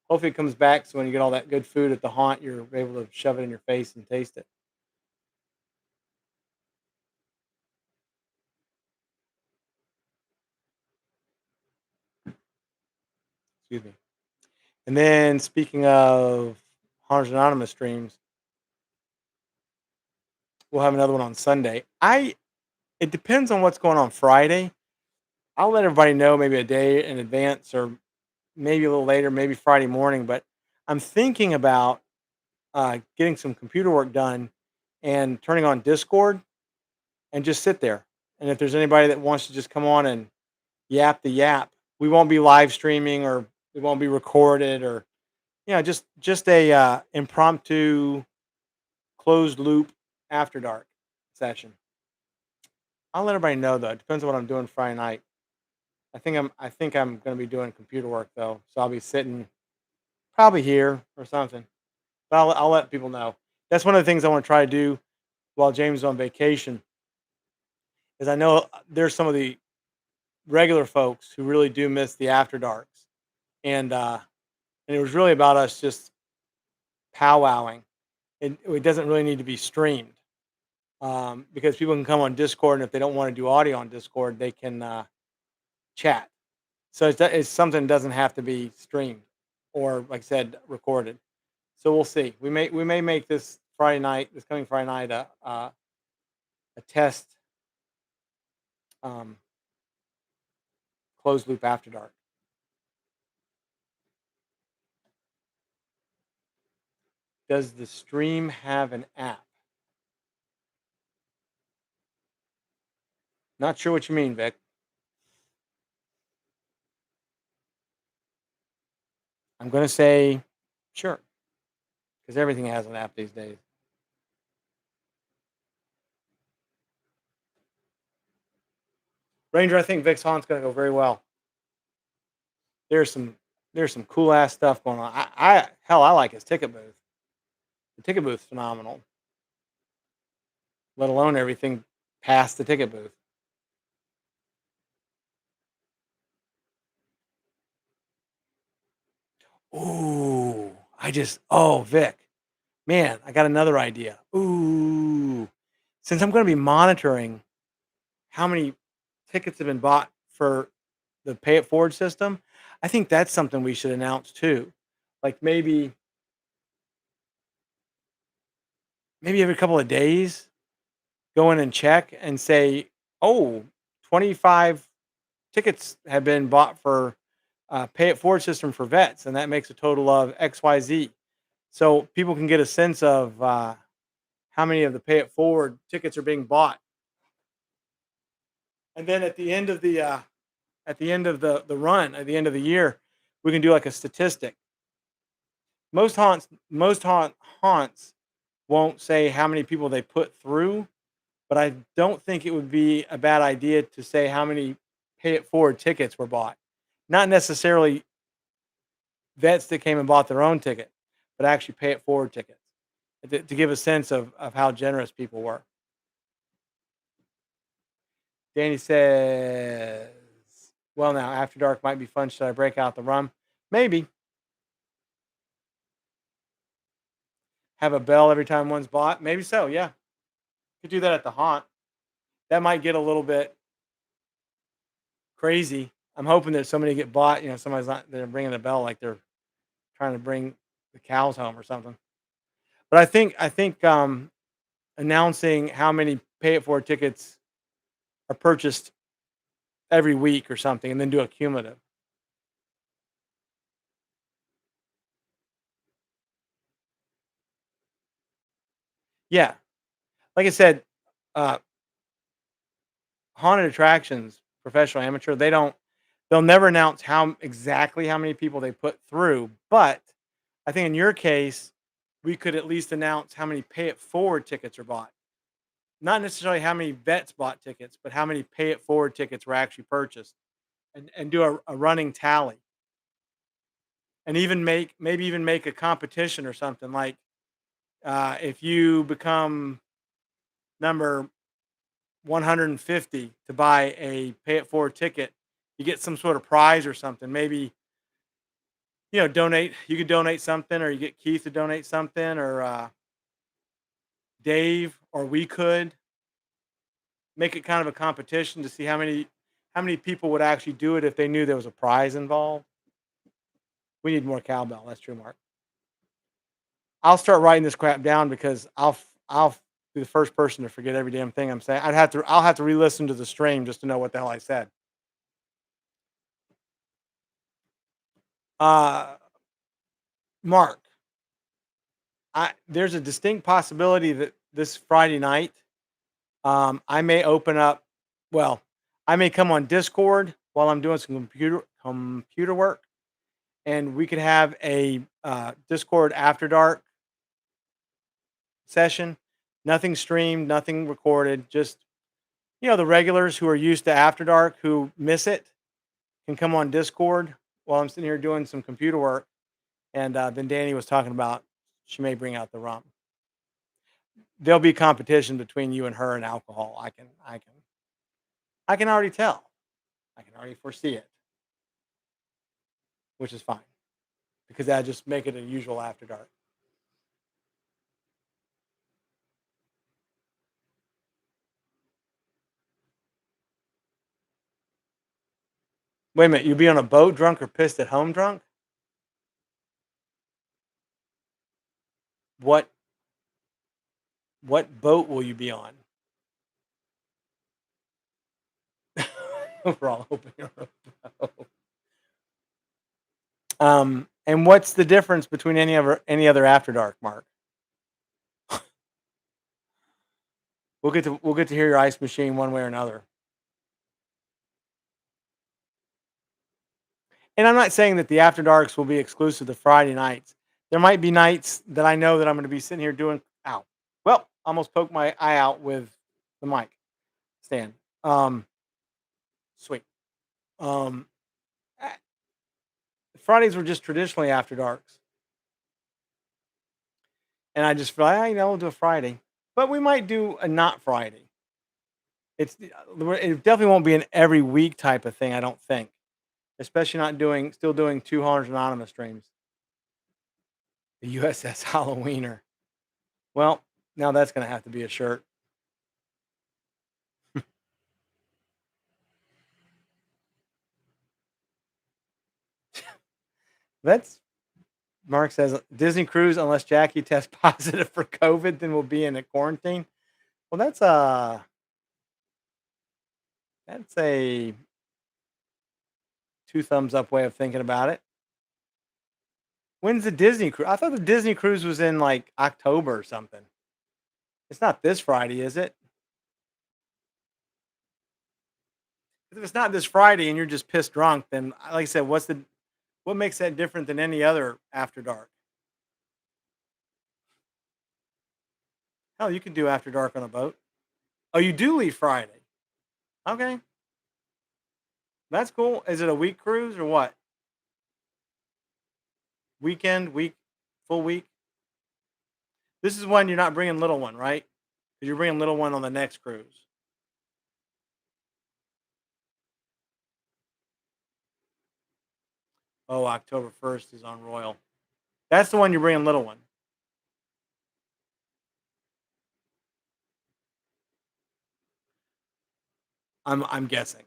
Hopefully, it comes back so when you get all that good food at the haunt, you're able to shove it in your face and taste it. Excuse me. And then, speaking of Hunters Anonymous streams, we'll have another one on Sunday. It depends on what's going on Friday. I'll let everybody know maybe a day in advance, or maybe a little later, maybe Friday morning. But I'm thinking about getting some computer work done and turning on Discord and just sit there. And if there's anybody that wants to just come on and yap the yap, we won't be live streaming, or it won't be recorded, or just a impromptu closed loop after dark session. I'll let everybody know though. It depends on what I'm doing Friday night. I think I'm going to be doing computer work though, so I'll be sitting probably here or something. But I'll let people know. That's one of the things I want to try to do while James is on vacation. Is I know there's some of the regular folks who really do miss the after darks, and and it was really about us just powwowing. It doesn't really need to be streamed, because people can come on Discord, and if they don't want to do audio on Discord, they can chat. So it's something that doesn't have to be streamed or, like I said, recorded. So we'll see. We may make this coming Friday night, a test, um, closed loop after dark. Does the stream have an app? Not sure what you mean, Vic. I'm gonna say sure, because everything has an app these days. Ranger, I think Vic's Haunt's gonna go very well. There's some there's some cool ass stuff going on. I like his ticket booth. The ticket booth's phenomenal. Let alone everything past the ticket booth. Ooh, Vic, man, I got another idea. Ooh, since I'm going to be monitoring how many tickets have been bought for the pay it forward system, I think that's something we should announce too. Like maybe every couple of days, go in and check and say, oh, 25 tickets have been bought for pay it forward system for vets, and that makes a total of XYZ. So people can get a sense of how many of the pay it forward tickets are being bought. And then at the end of the run, at the end of the year, we can do like a statistic. Most haunts won't say how many people they put through, but I don't think it would be a bad idea to say how many pay it forward tickets were bought. Not necessarily vets that came and bought their own ticket, but actually pay it forward tickets to give a sense of how generous people were. Danny says, well, now After Dark might be fun. Should I break out the rum? Maybe. Have a bell every time one's bought? Maybe so, yeah. Could do that at the haunt. That might get a little bit crazy. I'm hoping that somebody get bought, somebody's not, they're bringing a bell like they're trying to bring the cows home or something. But I think announcing how many pay it forward tickets are purchased every week or something, and then do a cumulative. Yeah, like I said, uh, haunted attractions, professional, amateur, they'll never announce exactly how many people they put through. But I think in your case, we could at least announce how many pay it forward tickets are bought. Not necessarily how many vets bought tickets, but how many pay it forward tickets were actually purchased, and do a running tally. And even make a competition or something like, if you become number 150 to buy a pay it forward ticket, you get some sort of prize or something. Maybe donate. You could donate something, or you get Keith to donate something, or Dave, or we could make it kind of a competition to see how many people would actually do it if they knew there was a prize involved. We need more cowbell. That's true, Mark. I'll start writing this crap down because I'll be the first person to forget every damn thing I'm saying. I'll have to re-listen to the stream just to know what the hell I said. Uh, Mark, there's a distinct possibility that this Friday night, I may open up. Well, I may come on Discord while I'm doing some computer work, and we could have a Discord after dark session. Nothing streamed, nothing recorded. Just the regulars who are used to After Dark who miss it can come on Discord while I'm sitting here doing some computer work. And then Danny was talking about She may bring out the rum. There'll be competition between you and her in alcohol. I can already tell. I can already foresee it, which is fine because that just make it a usual after dark. Wait a minute, you'll be on a boat drunk or pissed at home drunk? What what boat will you be on? We're all hoping you're on a boat. And what's the difference between any other after dark, Mark? We'll get to hear your ice machine one way or another. And I'm not saying that the after darks will be exclusive to Friday nights. There might be nights that I know that I'm going to be sitting here doing. Ow! Well, almost poked my eye out with the mic stand. Sweet. Um, a- Fridays were just traditionally after darks, and I just feel like, we'll do a Friday, but we might do a not Friday. It definitely won't be an every week type of thing. I don't think, especially not still doing 200 anonymous streams. The USS Halloweener. Well, now that's going to have to be a shirt. That's Mark says Disney cruise unless Jackie tests positive for COVID, then we'll be in a quarantine. Well, that's a two thumbs up way of thinking about it. When's the Disney cruise? I thought the Disney cruise was in like October or something. It's not this Friday, is it? If it's not this Friday and you're just pissed drunk, then like I said, what makes that different than any other after dark? Hell, you can do after dark on a boat. Oh, you do leave Friday. Okay. That's cool. Is it a week cruise or what? Week, full week? This is when you're not bringing little one, right? Because you're bringing little one on the next cruise. Oh, October 1st is on Royal. That's the one you're bringing little one. I'm guessing.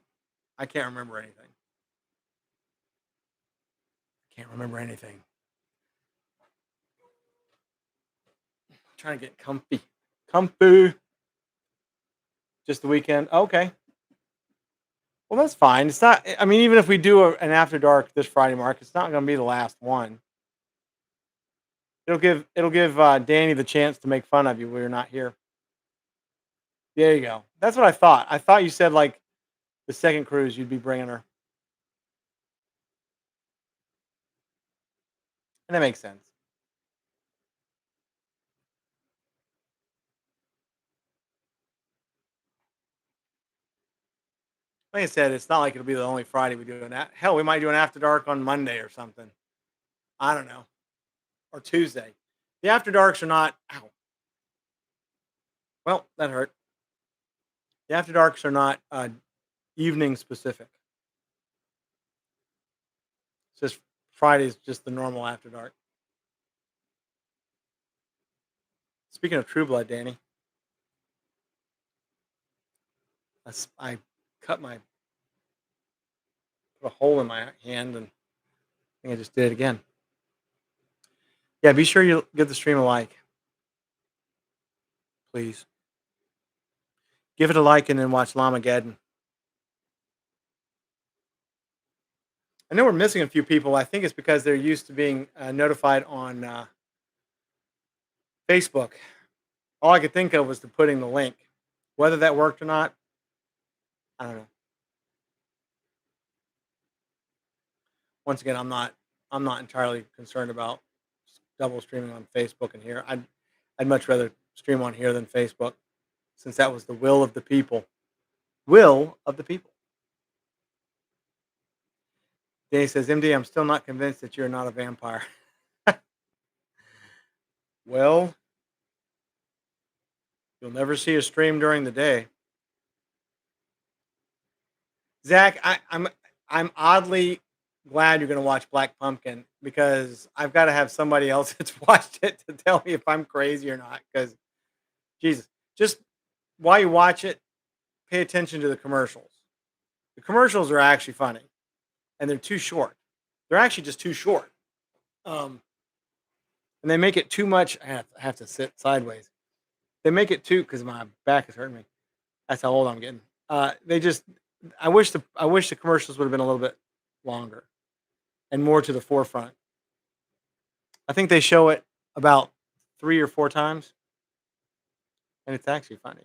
I can't remember anything. Can't remember anything. I'm trying to get comfy. Comfy. Just the weekend. Okay. Well, that's fine. It's not. I mean, even if we do an after dark this Friday, Mark, it's not going to be the last one. It'll give Danny the chance to make fun of you when you're not here. There you go. That's what I thought. I thought you said like the second cruise you'd be bringing her, and that makes sense. Like I said, it's not like it'll be the only Friday we do that. Hell, we might do an after dark on Monday or something. I don't know, or Tuesday. The after darks are not. Ow. Well, that hurt. The after darks are not evening specific. It's just Friday's just the normal after dark. Speaking of True Blood, Danny, I cut my put a hole in my hand and I think I just did it again. Yeah, be sure you give the stream a like, please. Give it a like and then watch Lamageddon. I know we're missing a few people. I think it's because they're used to being notified on Facebook. All I could think of was to putting the link. Whether that worked or not, I don't know. Once again, I'm not entirely concerned about double streaming on Facebook and here. I'd much rather stream on here than Facebook, since that was the will of the people. Will of the people. Danny says, MD, I'm still not convinced that you're not a vampire. Well, you'll never see a stream during the day. Zach, I'm oddly glad you're going to watch Black Pumpkin because I've got to have somebody else that's watched it to tell me if I'm crazy or not. Because Jesus, just while you watch it, pay attention to the commercials. The commercials are actually funny, and they're too short. They're actually just too short, and they make it too much. I have to sit sideways. They make it too because my back is hurting me. That's how old I'm getting. They just. I wish the commercials would have been a little bit longer and more to the forefront. I think they show it about 3 or 4 times, and it's actually funny.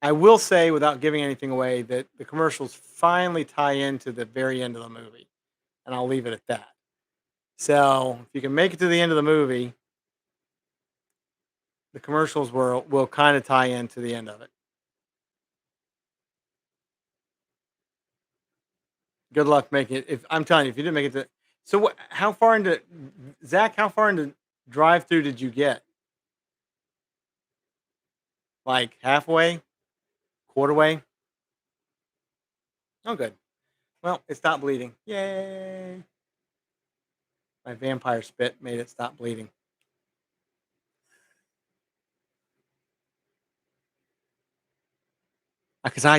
I will say, without giving anything away, that the commercials finally tie into the very end of the movie, and I'll leave it at that. So, if you can make it to the end of the movie, the commercials will kinda tie into the end of it. Good luck making it. If I'm telling you, if you didn't make it to so what how far into Zach, how far into drive-through did you get? Like, halfway? Quarter way? Oh, good. Well, it stopped bleeding. Yay! My vampire spit made it stop bleeding. Because I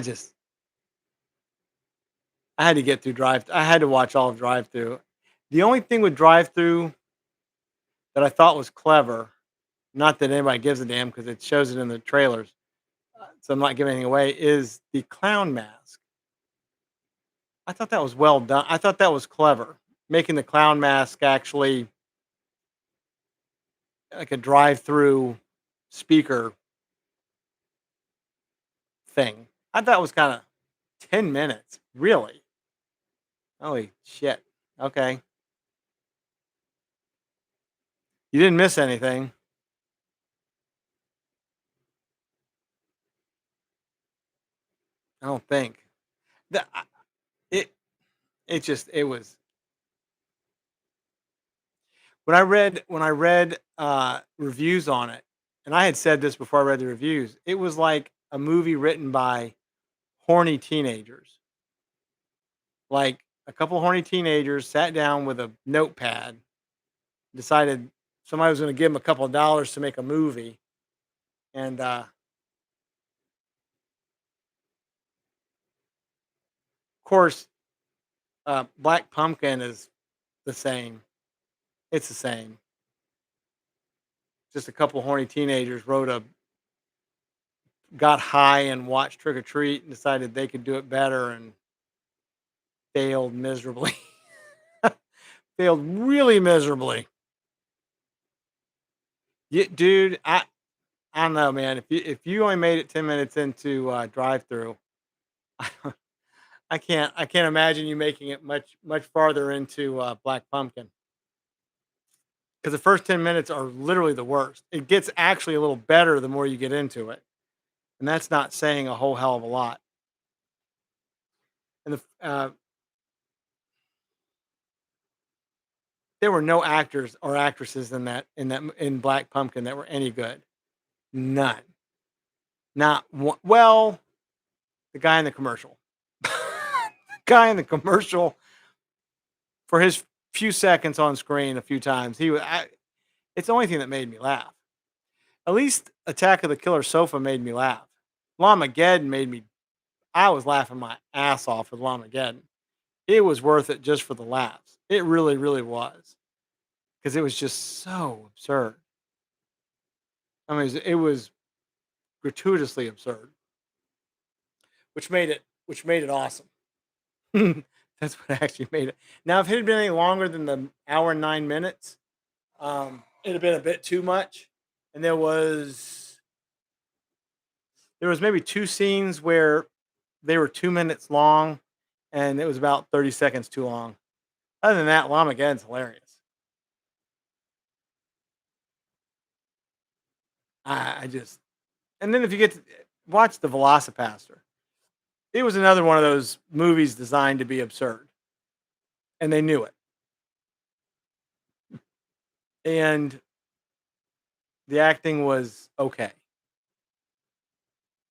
had to get through drive. I had to watch all of drive through. The only thing with drive through that I thought was clever, not that anybody gives a damn because it shows it in the trailers, so I'm not giving anything away, is the clown mask. I thought that was well done. I thought that was clever, making the clown mask actually like a drive through speaker thing. I thought it was kind of 10 minutes. Really? Holy shit. Okay. You didn't miss anything. I don't think. It it just it was when I read reviews on it, and I had said this before I read the reviews, it was like a movie written by horny teenagers. Like a couple horny teenagers sat down with a notepad, decided somebody was going to give them a couple of dollars to make a movie, and of course, Black Pumpkin is the same. It's the same. Just a couple horny teenagers got high and watched Trick or Treat and decided they could do it better and failed miserably. Failed really miserably. Dude, I don't know, man. If you only made it 10 minutes into drive through, I can't imagine you making it much farther into Black Pumpkin because the first 10 minutes are literally the worst. It gets actually a little better the more you get into it, and that's not saying a whole hell of a lot. And there were no actors or actresses in Black Pumpkin that were any good. None. Not one. Well, the guy in the commercial. Guy in the commercial for his few seconds on screen a few times. It's the only thing that made me laugh. At least Attack of the Killer Sofa made me laugh. Lamageddon made me. I was laughing my ass off with Lamageddon. It was worth it just for the laughs. It really, really was because it was just so absurd. I mean, it was gratuitously absurd, which made it awesome. That's what actually made it. Now, if it had been any longer than the hour and 9 minutes, it'd have been a bit too much. And there was maybe two scenes where they were 2 minutes long, and it was about 30 seconds too long. Other than that, Llamageddon's hilarious. I just, and then if you get to watch the Velocipaster, it was another one of those movies designed to be absurd, and they knew it. and the acting was okay.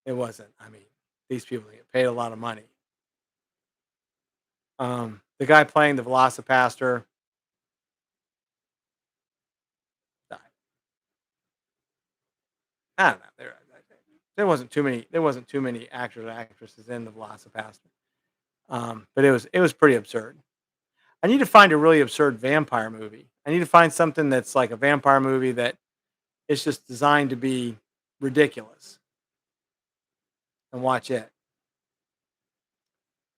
It wasn't. I mean, these people get paid a lot of money. The guy playing the Velocipaster, I I don't know. There wasn't too many actors or actresses in the Velocipaster. But it was pretty absurd. I need to find a really absurd vampire movie. I need to find something that's like a vampire movie that is just designed to be ridiculous and watch it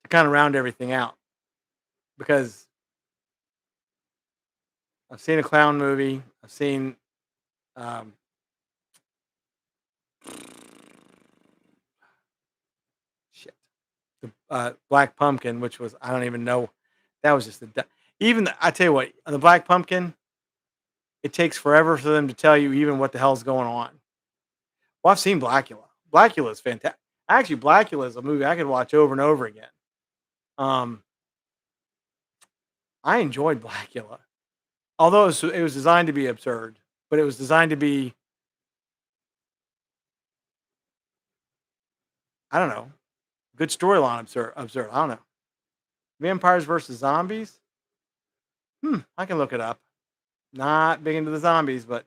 to kind of round everything out. Because I've seen a clown movie. I've seen um, shit, the Black Pumpkin, which was I don't even know. That was just I tell you what, on the Black Pumpkin, it takes forever for them to tell you even what the hell's going on. Well, I've seen Blackula. Blackula is fantastic. Actually, Blackula is a movie I could watch over and over again. Um, I enjoyed Blackula, although it was designed to be absurd, but it was designed to be I don't know, good storyline absurd. Absurd. I don't know. Vampires versus zombies. I can look it up. Not big into the zombies, but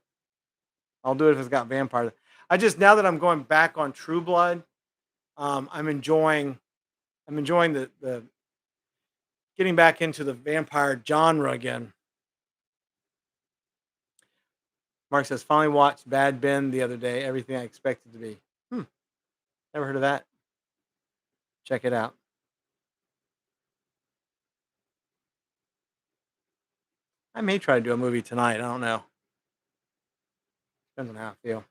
I'll do it if it's got vampires. I just now that I'm going back on True Blood, I'm enjoying the getting back into the vampire genre again. Mark says finally watched Bad Ben the other day. Everything I expected to be. Hmm, never heard of that. Check it out. I may try to do a movie tonight. I don't know. Depends on how I feel.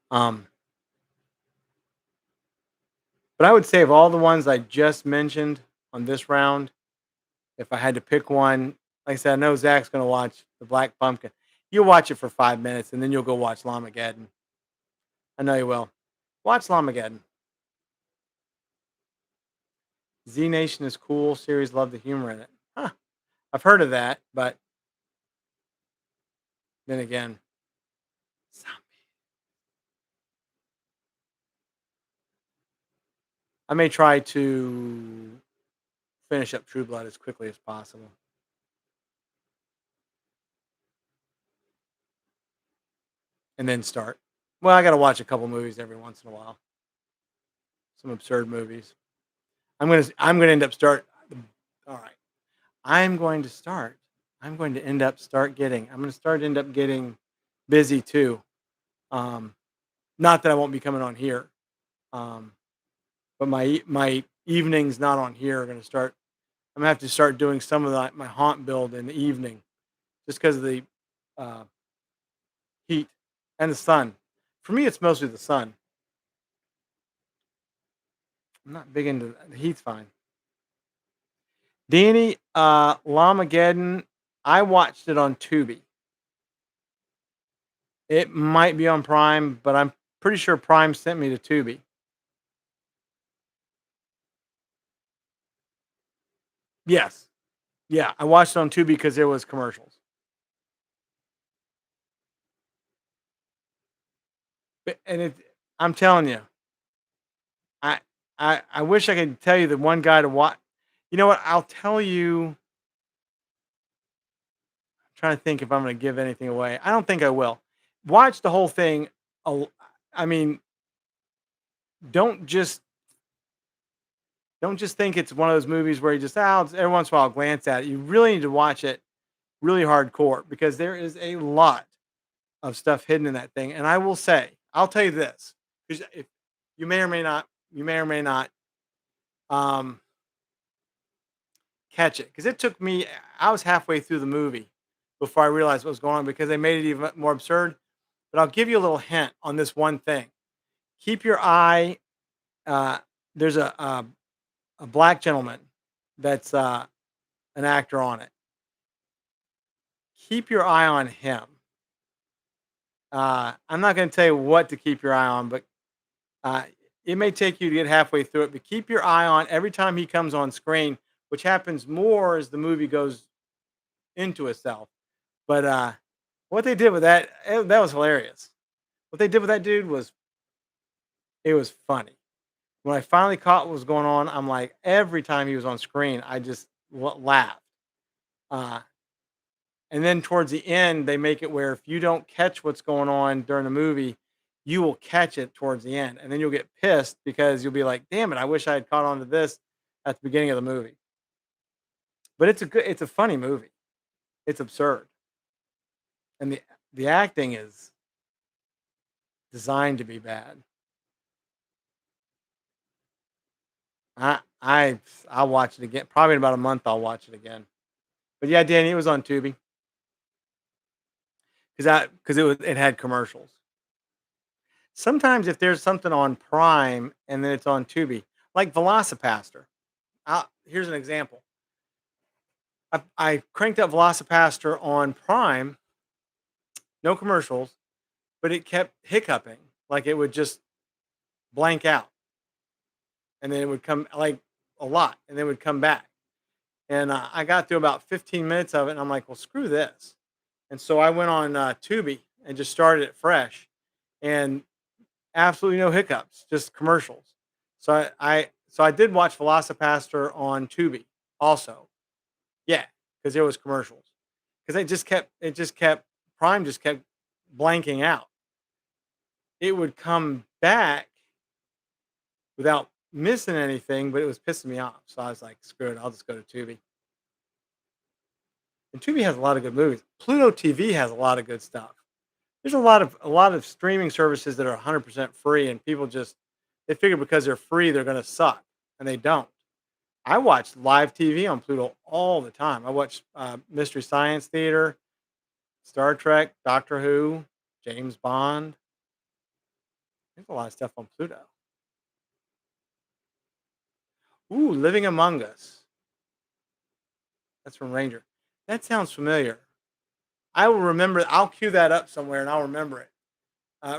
Um, but I would say of all the ones I just mentioned on this round, if I had to pick one, like I said, I know Zach's going to watch the Black Pumpkin. You'll watch it for 5 minutes and then you'll go watch Lamageddon. I know you will. Watch Lamageddon. Z Nation is cool. Series love the humor in it. Huh. I've heard of that, but then again, zombie. I may try to finish up True Blood as quickly as possible. And then start. Well, I got to watch a couple movies every once in a while. Some absurd movies. I'm gonna end up start. All right. I'm going to start. I'm going to end up start getting. I'm going to start end up getting busy too. Um, not that I won't be coming on here, um, but my evenings not on here are going to start. I'm gonna have to start doing some of my haunt build in the evening, just because of the uh, heat and the sun. For me, it's mostly the sun. I'm not big into the heat's fine. Danny, Lamageddon, I watched it on Tubi. It might be on Prime, but I'm pretty sure Prime sent me to Tubi. Yes. Yeah, I watched it on Tubi because there was commercials. And I'm telling you, I I wish I could tell you the one guy to watch. You know what? I'll tell you. I'm trying to think if I'm going to give anything away. I don't think I will. Watch the whole thing. al- I mean, don't just don't just think it's one of those movies where you just every once in a while glance at it. You really need to watch it really hardcore because there is a lot of stuff hidden in that thing. And I will say, I'll tell you this, because if you may or may not, you may or may not um, catch it, because it took me. I was halfway through the movie before I realized what was going on because they made it even more absurd. But I'll give you a little hint on this one thing. Keep your eye. Uh, there's a black gentleman that's an actor on it. Keep your eye on him. I'm not going to tell you what to keep your eye on, but uh, it may take you to get halfway through it. But keep your eye on every time he comes on screen. which happens more as the movie goes into itself. But what they did with that, that was hilarious. What they did with that dude was it was funny. When I finally caught what was going on, I'm like every time he was on screen, I just laughed. Uh, and then towards the end, they make it where if you don't catch what's going on during the movie, you will catch it towards the end, and then you'll get pissed because you'll be like, "Damn it! I wish I had caught on to this at the beginning of the movie." But it's a funny movie. It's absurd, and the acting is designed to be bad. I I'll watch it again. Probably in about a month. I'll watch it again. But yeah, Danny, it was on Tubi because it had commercials. Sometimes if there's something on Prime and then it's on Tubi, like Velocipaster. Here's an example. I cranked up Velocipaster on Prime, no commercials, but it kept hiccuping, like it would just blank out, and then it would come like a lot, and then it would come back. And I got through about 15 minutes of it, and I'm like, well, screw this. And so I went on Tubi and just started it fresh, and absolutely no hiccups, just commercials. So I did watch Velocipaster on Tubi also. Yeah, because there was commercials. Because it just kept Prime just kept blanking out. It would come back without missing anything, but it was pissing me off. So I was like, screw it, I'll just go to Tubi. And Tubi has a lot of good movies. Pluto TV has a lot of good stuff. There's a lot of streaming services that are 100% free, and people just they figure because they're free they're going to suck, and they don't. I watch live TV on Pluto all the time. I watch Mystery Science Theater, Star Trek, Doctor Who, James Bond. There's a lot of stuff on Pluto. Ooh, Living Among Us. That's from Ranger. That sounds familiar. I will remember. I'll cue that up somewhere and I'll remember it.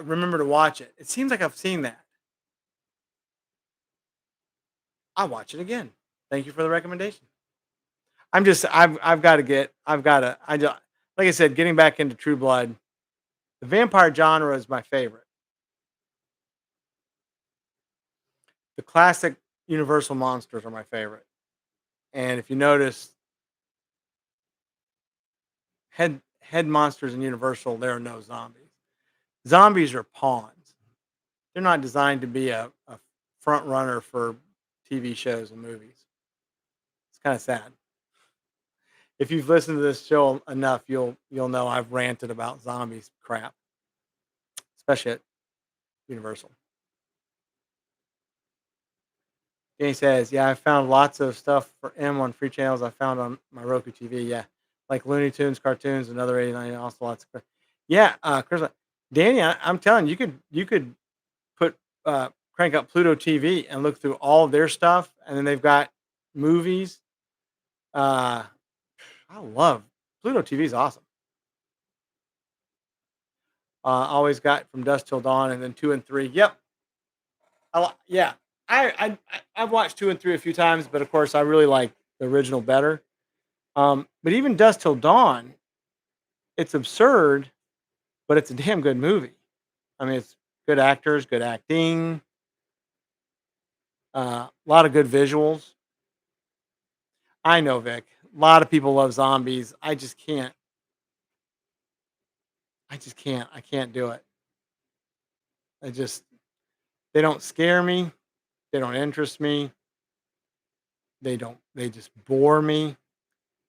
Remember to watch it. It seems like I've seen that. I'll watch it again. Thank you for the recommendation. I've got to I just, like I said, getting back into True Blood. The vampire genre is my favorite. The classic Universal monsters are my favorite. And if you notice, head monsters in Universal, there are no zombies. Zombies are pawns. They're not designed to be a front runner for TV shows and movies. It's kind of sad. If you've listened to this show enough, you'll know I've ranted about zombies crap, especially at Universal. Jay says, "Yeah, I found lots of stuff for M on free channels I found on my Roku TV. Yeah, like Looney Tunes, cartoons, another 89. Also lots of yeah, Chris, Danny, I'm telling you, you could put crank up Pluto TV and look through all of their stuff, and then they've got movies. Uh, I love Pluto TV is awesome. Always got From Dusk Till Dawn, and then 2 and 3. Yep, yeah. I've watched 2 and 3 a few times, but of course I really like the original better. But even Dusk Till Dawn, it's absurd, but it's a damn good movie. I mean, it's good actors, good acting, a lot of good visuals. I know, Vic. A lot of people love zombies. I just can't. I just can't. I can't do it. I just they don't scare me. They don't interest me. They don't. They just bore me.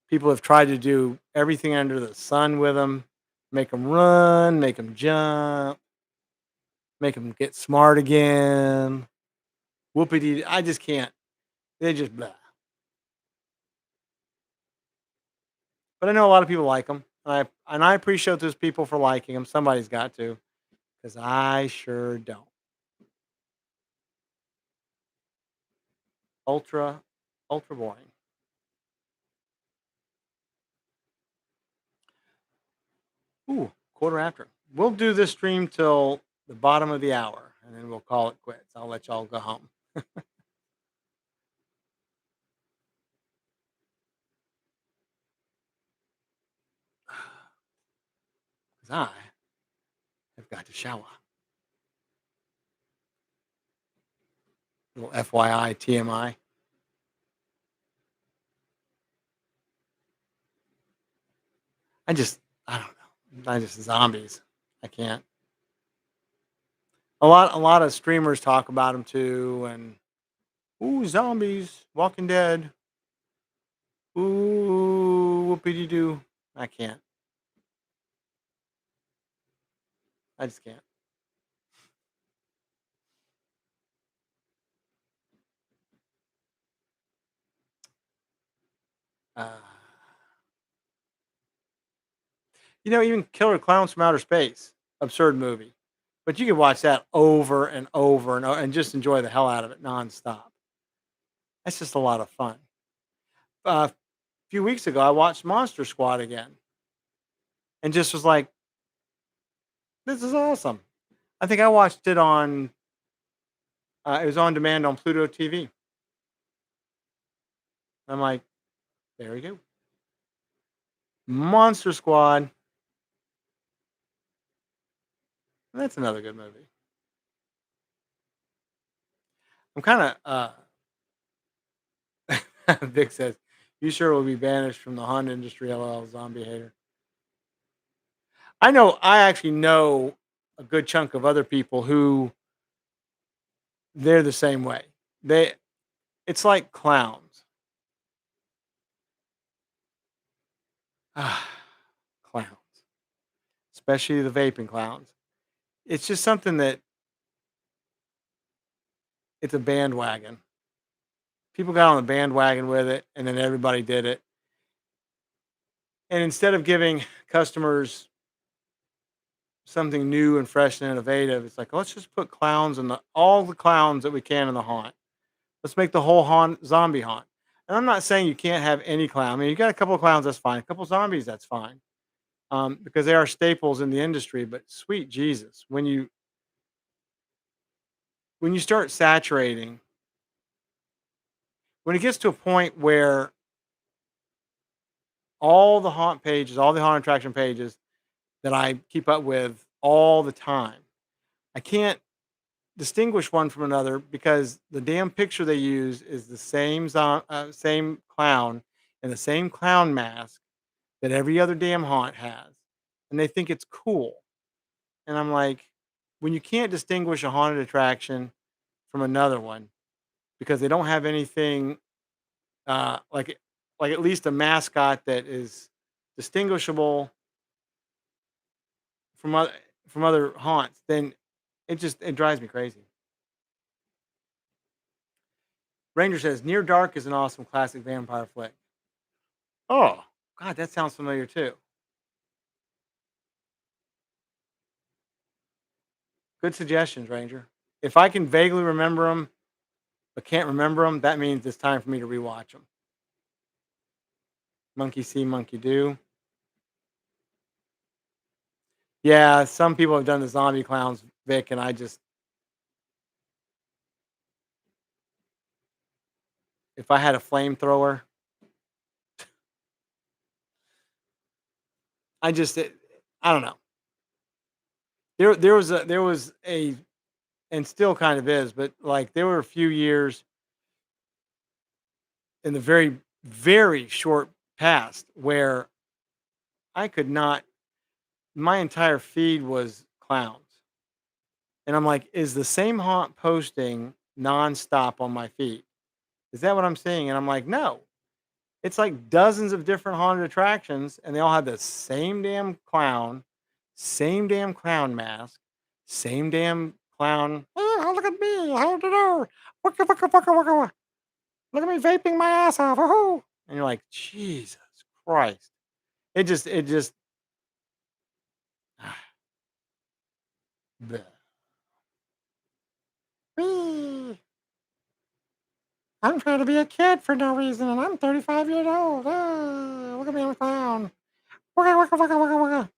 People have tried to do everything under the sun with them, make them run, make them jump, make them get smart again. Whoopity! I just can't. They just blah. But I know a lot of people like them, and I appreciate those people for liking them. Somebody's got to, because I sure don't. Ultra, ultra boring. Ooh, quarter after. We'll do this stream till the bottom of the hour, and then we'll call it quits. I'll let y'all go home. I have got to shower. Little FYI, TMI. I just, I don't know. I just zombies. I can't. A lot of streamers talk about them too, and ooh, zombies, Walking Dead. Ooh, whoopity doo. I can't. I just can't. Uh, even Killer Clowns from Outer Space, absurd movie, but you can watch that over and over and just enjoy the hell out of it nonstop. That's just a lot of fun. A few weeks ago, I watched Monster Squad again, and just was like, "This is awesome." I think I watched it on. It was on demand on Pluto TV. I'm like, there we go, Monster Squad. That's another good movie. I'm kind of. Vic says, "You sure will be banished from the Honda industry, LL zombie hater." I know. I actually know a good chunk of other people who they're the same way. They, it's like clowns. Ah, clowns, especially the vaping clowns. It's just something that it's a bandwagon. People got on the bandwagon with it, and then everybody did it. And instead of giving customers something new and fresh and innovative, it's like let's just put clowns in all the clowns that we can in the haunt. Let's make the whole haunt zombie haunt. And I'm not saying you can't have any clown. I mean, you got a couple of clowns, that's fine. A couple of zombies, that's fine, because they are staples in the industry. But sweet Jesus, when you start saturating, when it gets to a point where all the haunt pages, all the haunt attraction pages that I keep up with all the time, I can't distinguish one from another because the damn picture they use is the same clown and the same clown mask that every other damn haunt has, and they think it's cool. And I'm like, when you can't distinguish a haunted attraction from another one because they don't have anything like at least a mascot that is distinguishable from other haunts, then it drives me crazy. Ranger says Near Dark is an awesome classic vampire flick. Oh God, that sounds familiar too. Good suggestions, Ranger. If I can vaguely remember them but can't remember them, that means it's time for me to rewatch them. Monkey see, monkey do. Yeah, some people have done the zombie clowns, Vic, and I just, if I had a flamethrower, I just, I don't know. There was a, and still kind of is, but like there were a few years in the very, very short past where I could not, my entire feed was clowns. And I'm like, is the same haunt posting nonstop on my feed? Is that what I'm seeing? And I'm like, no. It's like dozens of different haunted attractions, and they all have the same damn clown mask, same damn clown. Oh, look at me! Hold the door. Waka, waka, waka, waka, waka. Look at me vaping my ass off. Woohoo! And you're like, Jesus Christ! It just. Bleh. Whee! I'm trying to be a kid for no reason, and I'm 35 years old. Ah, look at me, I'm a clown. Waka, waka, waka, waka, waka.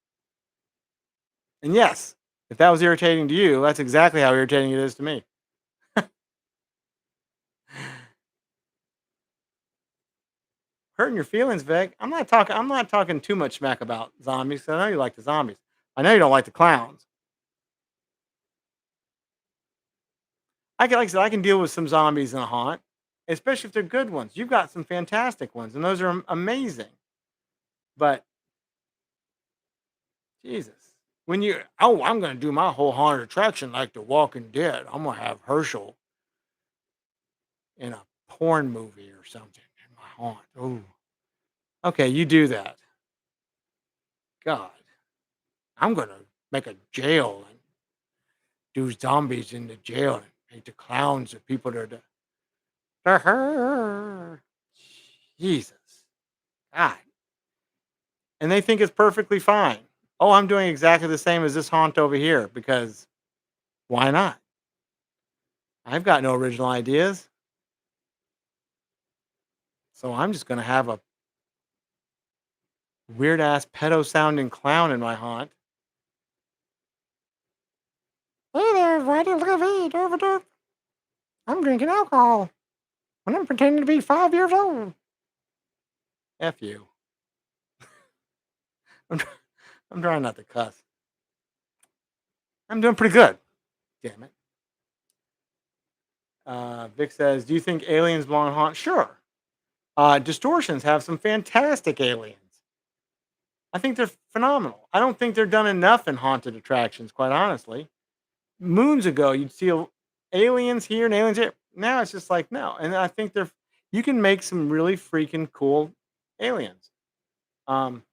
And yes, if that was irritating to you, that's exactly how irritating it is to me. Hurting your feelings, Vic. I'm not talking too much smack about zombies. 'Cause I know you like the zombies. I know you don't like the clowns. I can, like I said, I can deal with some zombies in a haunt, especially if they're good ones. You've got some fantastic ones, and those are amazing. But Jesus, when you I'm going to do my whole haunted attraction like The Walking Dead. I'm going to have Herschel in a porn movie or something in my haunt. Oh, okay, you do that. God, I'm going to make a jail and do zombies in the jail and make the clowns the people that are the Jesus, God, and they think it's perfectly fine. Oh, I'm doing exactly the same as this haunt over here because why not? I've got no original ideas, so I'm just going to have a weird ass pedo sounding clown in my haunt. Hey there, everybody, look at me, over there. I'm drinking alcohol and I'm pretending to be 5 years old. F you. I'm, tr- I'm trying not to cuss. I'm doing pretty good. Damn it. Vic says, do you think aliens belong in haunt? Sure. Distortions have some fantastic aliens. I think they're phenomenal. I don't think they're done enough in haunted attractions, quite honestly. Moons ago, you'd see aliens here and aliens here. Now it's just like no, and I think they're you can make some really freaking cool aliens. Um,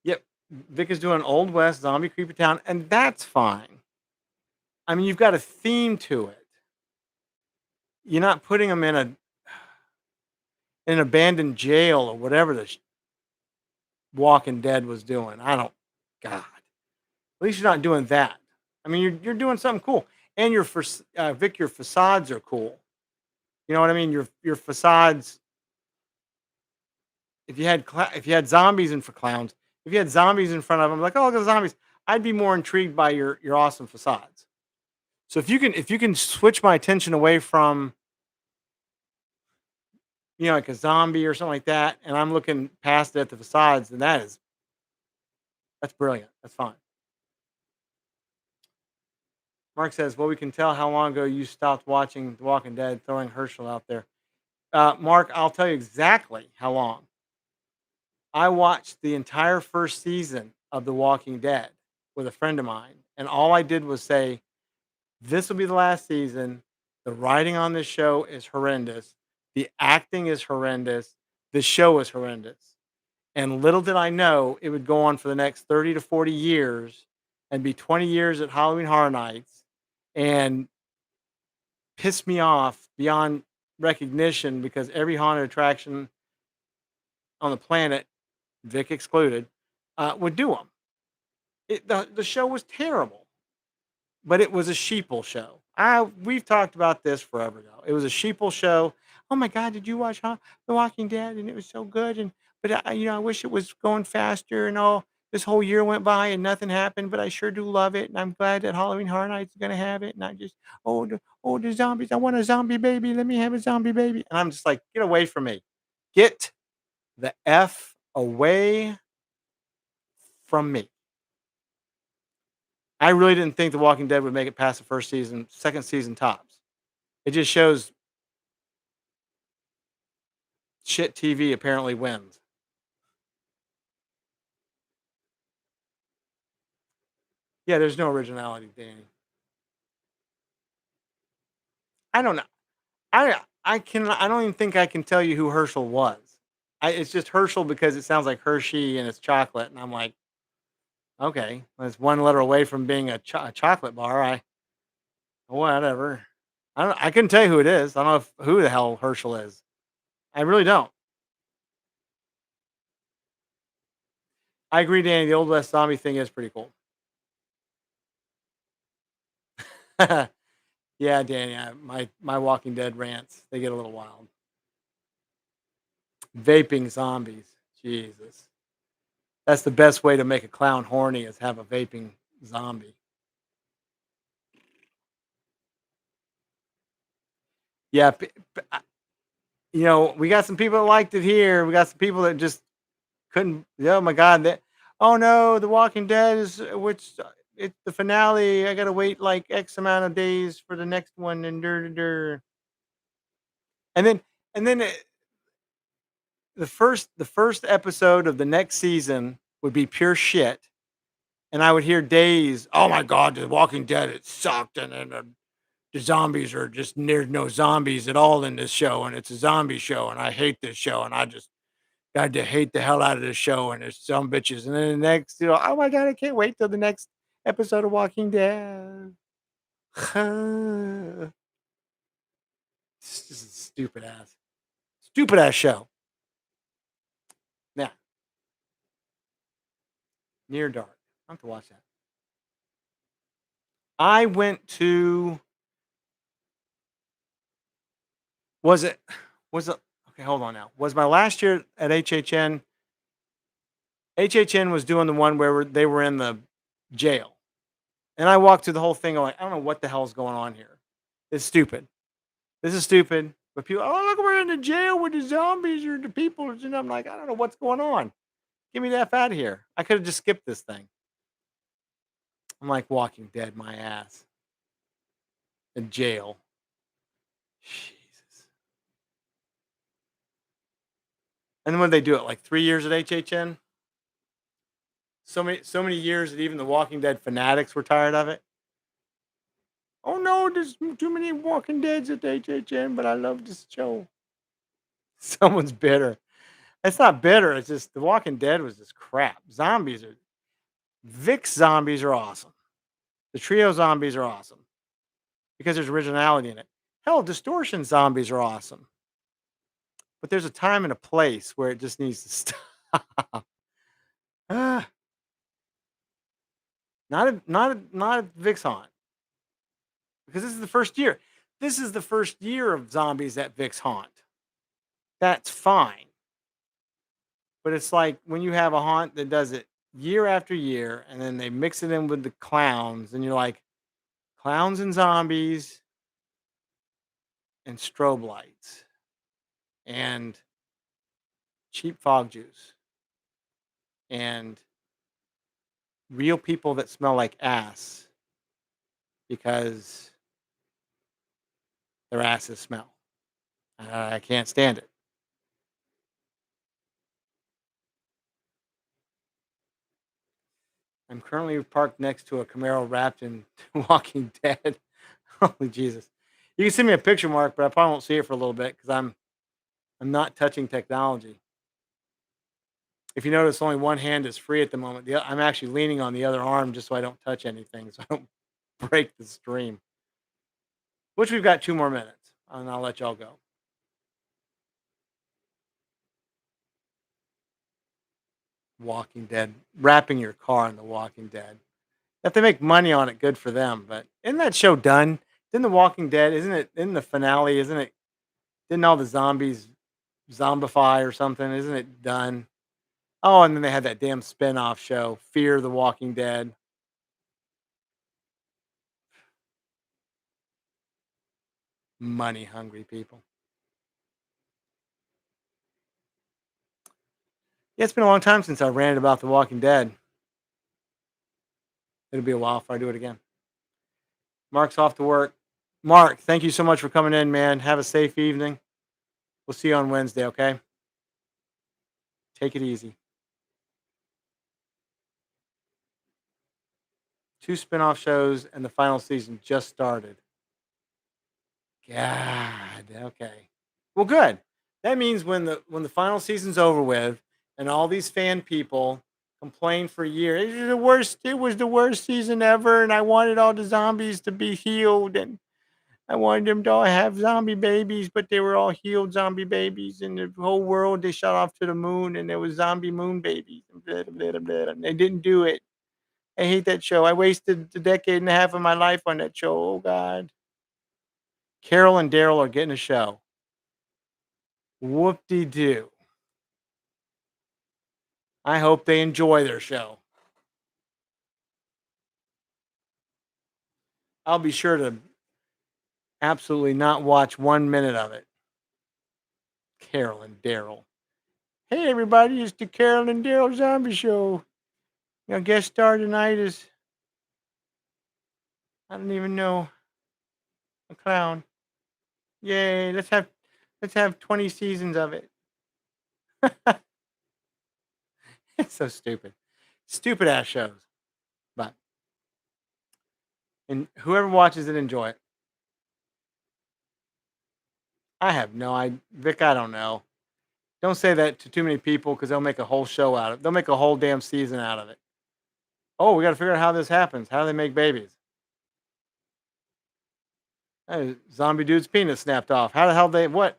yep, Vic is doing Old West zombie creepy town, and that's fine. I mean, you've got a theme to it. You're not putting them in an abandoned jail or whatever the Walking Dead was doing. I don't, God. At least you're not doing that. I mean, you're doing something cool, and Vic, your facades are cool. You know what I mean? Your facades. If you had zombies in for clowns, if you had zombies in front of them, like oh look at the zombies, I'd be more intrigued by your awesome facades. So if you can switch my attention away from like a zombie or something like that, and I'm looking past it at the facades, then that's brilliant. That's fine. Mark says, well, we can tell how long ago you stopped watching The Walking Dead, throwing Herschel out there. Mark, I'll tell you exactly how long. I watched the entire first season of The Walking Dead with a friend of mine, and all I did was say, this will be the last season. The writing on this show is horrendous. The acting is horrendous. The show is horrendous. And little did I know it would go on for the next 30 to 40 years and be 20 years at Halloween Horror Nights and piss me off beyond recognition because every haunted attraction on the planet, Vic excluded, would do them. The show was terrible, but it was a sheeple show. We've talked about this forever ago. It was a sheeple show. Oh my God, did you watch The Walking Dead? And it was so good. And but I wish it was going faster and all. This whole year went by and nothing happened, but I sure do love it, and I'm glad that Halloween Horror Nights is gonna have it. And I just, the zombies! I want a zombie baby. Let me have a zombie baby. And I'm just like, get away from me, get the f away from me. I really didn't think The Walking Dead would make it past the first season, second season tops. It just shows shit TV apparently wins. Yeah, there's no originality, Danny. I don't know. I don't even think I can tell you who Herschel was. It's just Herschel because it sounds like Hershey and it's chocolate, and I'm like, okay, that's one letter away from being a chocolate bar. Whatever. I couldn't tell you who it is. I don't know who the hell Herschel is. I really don't. I agree, Danny. The Old West zombie thing is pretty cool. Yeah, Danny. My Walking Dead rants, they get a little wild. Vaping zombies. Jesus. That's the best way to make a clown horny is have a vaping zombie. Yeah, we got some people that liked it here. We got some people that just couldn't. Oh my God, Oh no, The Walking Dead is it's the finale. I gotta wait like X amount of days for the next one, and and then and then the first episode of the next season would be pure shit, and I would hear days. Oh my god, The Walking Dead it sucked, and then the zombies are just there's no zombies at all in this show, and it's a zombie show, and I hate this show, and I just got to hate the hell out of this show, and there's some bitches, and then the next, oh my god, I can't wait till the next episode of Walking Dead. It's just a stupid ass show. Yeah, Near Dark. I have to watch that. I went to was it was it okay? Hold on now. Was my last year at HHN? HHN was doing the one where they were in the jail, and I walked through the whole thing. I'm like, I don't know what the hell's going on here. It's stupid. This is stupid. But people, oh look, we're in the jail with the zombies or the people, and I'm like, I don't know what's going on. Get me the f out of here. I could have just skipped this thing. I'm like Walking Dead, my ass in jail. Jesus. And then when they do it, like 3 years at HHN, so many years that even the Walking Dead fanatics were tired of it. Oh no, there's too many Walking Deads at HHN, but I love this show. Someone's bitter. It's not bitter. It's just The Walking Dead was just crap. Vic's zombies are awesome. The trio zombies are awesome because there's originality in it. Hell, distortion zombies are awesome, but there's a time and a place where it just needs to stop. Ah, not a Vic's haunt because this is the first year. This is the first year of zombies at Vic's haunt. That's fine, but it's like when you have a haunt that does it year after year, and then they mix it in with the clowns, and you're like, clowns and zombies and strobe lights and cheap fog juice and real people that smell like ass because their asses smell. I can't stand it. I'm currently parked next to a Camaro wrapped in Walking Dead. Holy Jesus! You can send me a picture, Mark, but I probably won't see it for a little bit because I'm not touching technology. If you notice, only one hand is free at the moment. I'm actually leaning on the other arm just so I don't touch anything, so I don't break the stream. Which we've got 2 more minutes, and I'll let y'all go. Walking Dead, wrapping your car in The Walking Dead. If they make money on it, good for them. But isn't that show done? Isn't The Walking Dead? Isn't it in the finale? Isn't it? Didn't all the zombies zombify or something? Isn't it done? Oh, and then they had that damn spin-off show, Fear the Walking Dead. Money hungry people. Yeah, it's been a long time since I ranted about The Walking Dead. It'll be a while if I do it again. Mark's off to work. Mark, thank you so much for coming in, man. Have a safe evening. We'll see you on Wednesday, okay? Take it easy. 2 spin-off shows and the final season just started. God, okay. Well, good. That means when the final season's over with and all these fan people complain for years, it was the worst season ever, and I wanted all the zombies to be healed, and I wanted them to all have zombie babies, but they were all healed zombie babies, and the whole world they shot off to the moon, and there was zombie moon babies, and blah, blah, blah, blah, and they didn't do it. I hate that show. I wasted a decade and a half of my life on that show. Oh God. Carol and Daryl are getting a show. Whoop de doo. I hope they enjoy their show. I'll be sure to absolutely not watch 1 minute of it. Carol and Daryl. Hey everybody, it's the Carol and Daryl Zombie Show. Guest star tonight is I don't even know a clown. Yay! Let's have 20 seasons of it. It's so stupid, stupid ass shows. But and whoever watches it, enjoy it. I have no idea, Vic. I don't know. Don't say that to too many people because they'll make a whole show out of it. They'll make a whole damn season out of it. Oh, we got to figure out how this happens. How do they make babies? Hey, zombie dude's penis snapped off. How the hell they what?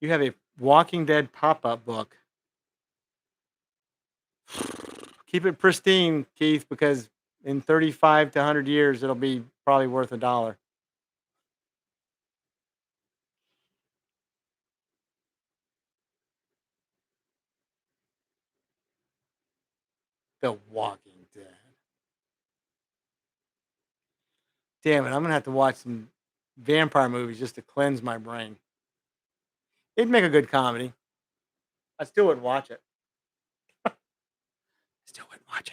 You have a Walking Dead pop-up book. Keep it pristine, Keith, because in 35 to 100 years, it'll be probably worth $1. The Walking Dead. Damn it, I'm gonna have to watch some vampire movies just to cleanse my brain. It'd make a good comedy. I still wouldn't watch it. Still wouldn't watch it.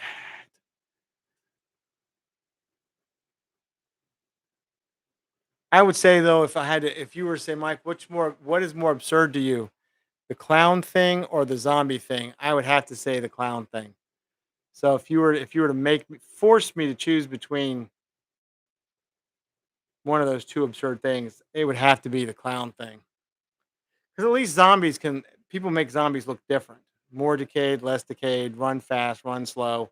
I would say though, if you were to say, Mike, what is more absurd to you, the clown thing or the zombie thing? I would have to say the clown thing. So if you were to force me to choose between one of those two absurd things, it would have to be the clown thing. Because at least people make zombies look different, more decayed, less decayed, run fast, run slow,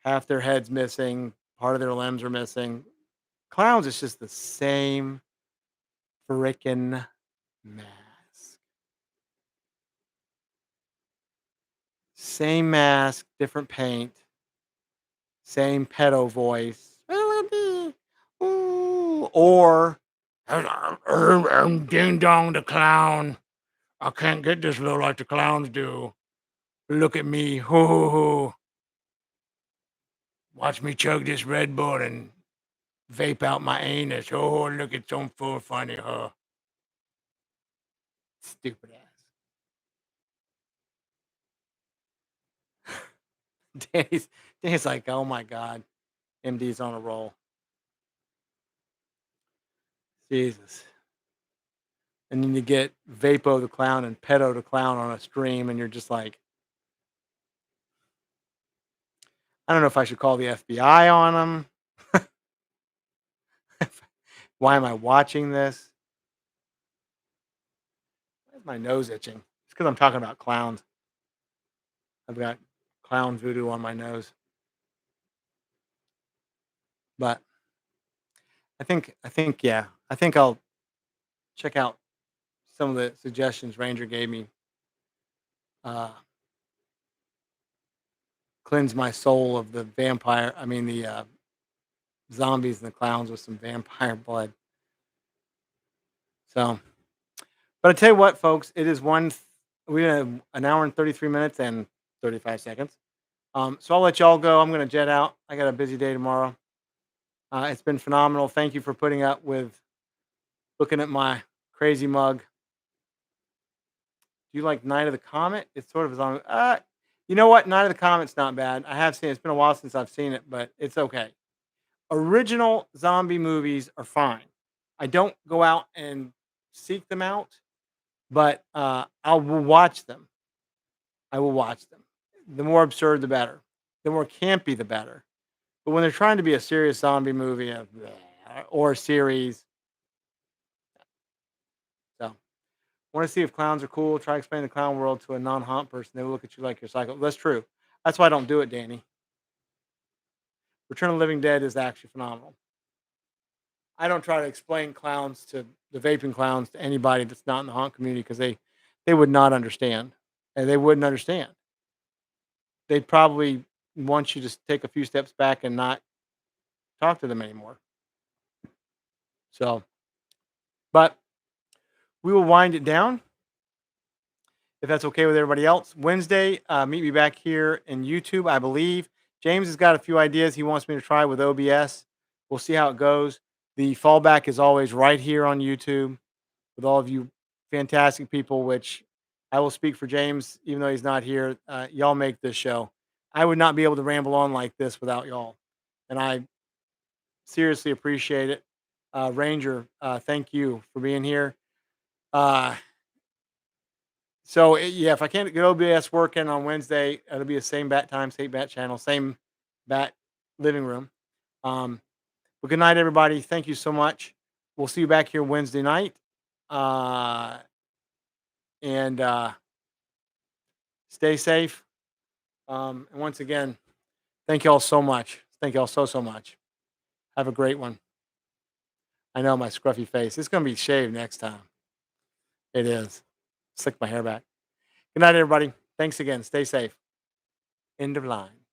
half their heads missing, part of their limbs are missing. Clowns is just the same freaking mask. Same mask, different paint, same pedo voice. Ooh, or I'm Ding Dong the clown. I can't get this low like the clowns do. Look at me. Hoo hoo hoo. Watch me chug this Red Bull and vape out my anus. Oh, look, it's so full funny, huh? Stupid ass. Danny's like, oh my God. MD's on a roll. Jesus. And then you get Vapo the clown and Pedo the clown on a stream, and you're just like, I don't know if I should call the FBI on them. Why am I watching this? Why is my nose itching? It's because I'm talking about clowns. I've got clown voodoo on my nose. But yeah. I think I'll check out some of the suggestions Ranger gave me. Uh, cleanse my soul of the zombies and the clowns with some vampire blood. So, but I tell you what, folks, it is we have an hour and 33 minutes and 35 seconds. So I'll let y'all go. I'm going to jet out. I got a busy day tomorrow. It's been phenomenal. Thank you for putting up with looking at my crazy mug. Do you like Night of the Comet? It's sort of as long. You know what? Night of the Comet's not bad. I have seen it. It's been a while since I've seen it, but it's okay. Original zombie movies are fine. I don't go out and seek them out, but I will watch them. I will watch them. The more absurd, the better. The more campy, the better. But when they're trying to be a serious zombie movie or a series, so want to see if clowns are cool. Try explaining the clown world to a non-haunt person. They will look at you like you're psycho. That's true. That's why I don't do it, Danny. Return of the Living Dead is actually phenomenal. I don't try to explain clowns to the vaping clowns to anybody that's not in the haunt community because they would not understand, and they wouldn't understand. They'd probably want you to take a few steps back and not talk to them anymore. So, but we will wind it down if that's okay with everybody else. Wednesday, meet me back here in YouTube, I believe. James has got a few ideas he wants me to try with OBS. We'll see how it goes. The fallback is always right here on YouTube with all of you fantastic people, which I will speak for James, even though he's not here. Y'all make this show. I would not be able to ramble on like this without y'all. And I seriously appreciate it. Ranger, thank you for being here. Uh, yeah, if I can't get OBS working on Wednesday, it'll be the same bat time, same bat channel, same bat living room. But good night, everybody. Thank you so much. We'll see you back here Wednesday night. And stay safe. And once again, thank y'all so much. Thank y'all so much. Have a great one. I know my scruffy face. It's going to be shaved next time. It is. Slick my hair back. Good night, everybody. Thanks again. Stay safe. End of line.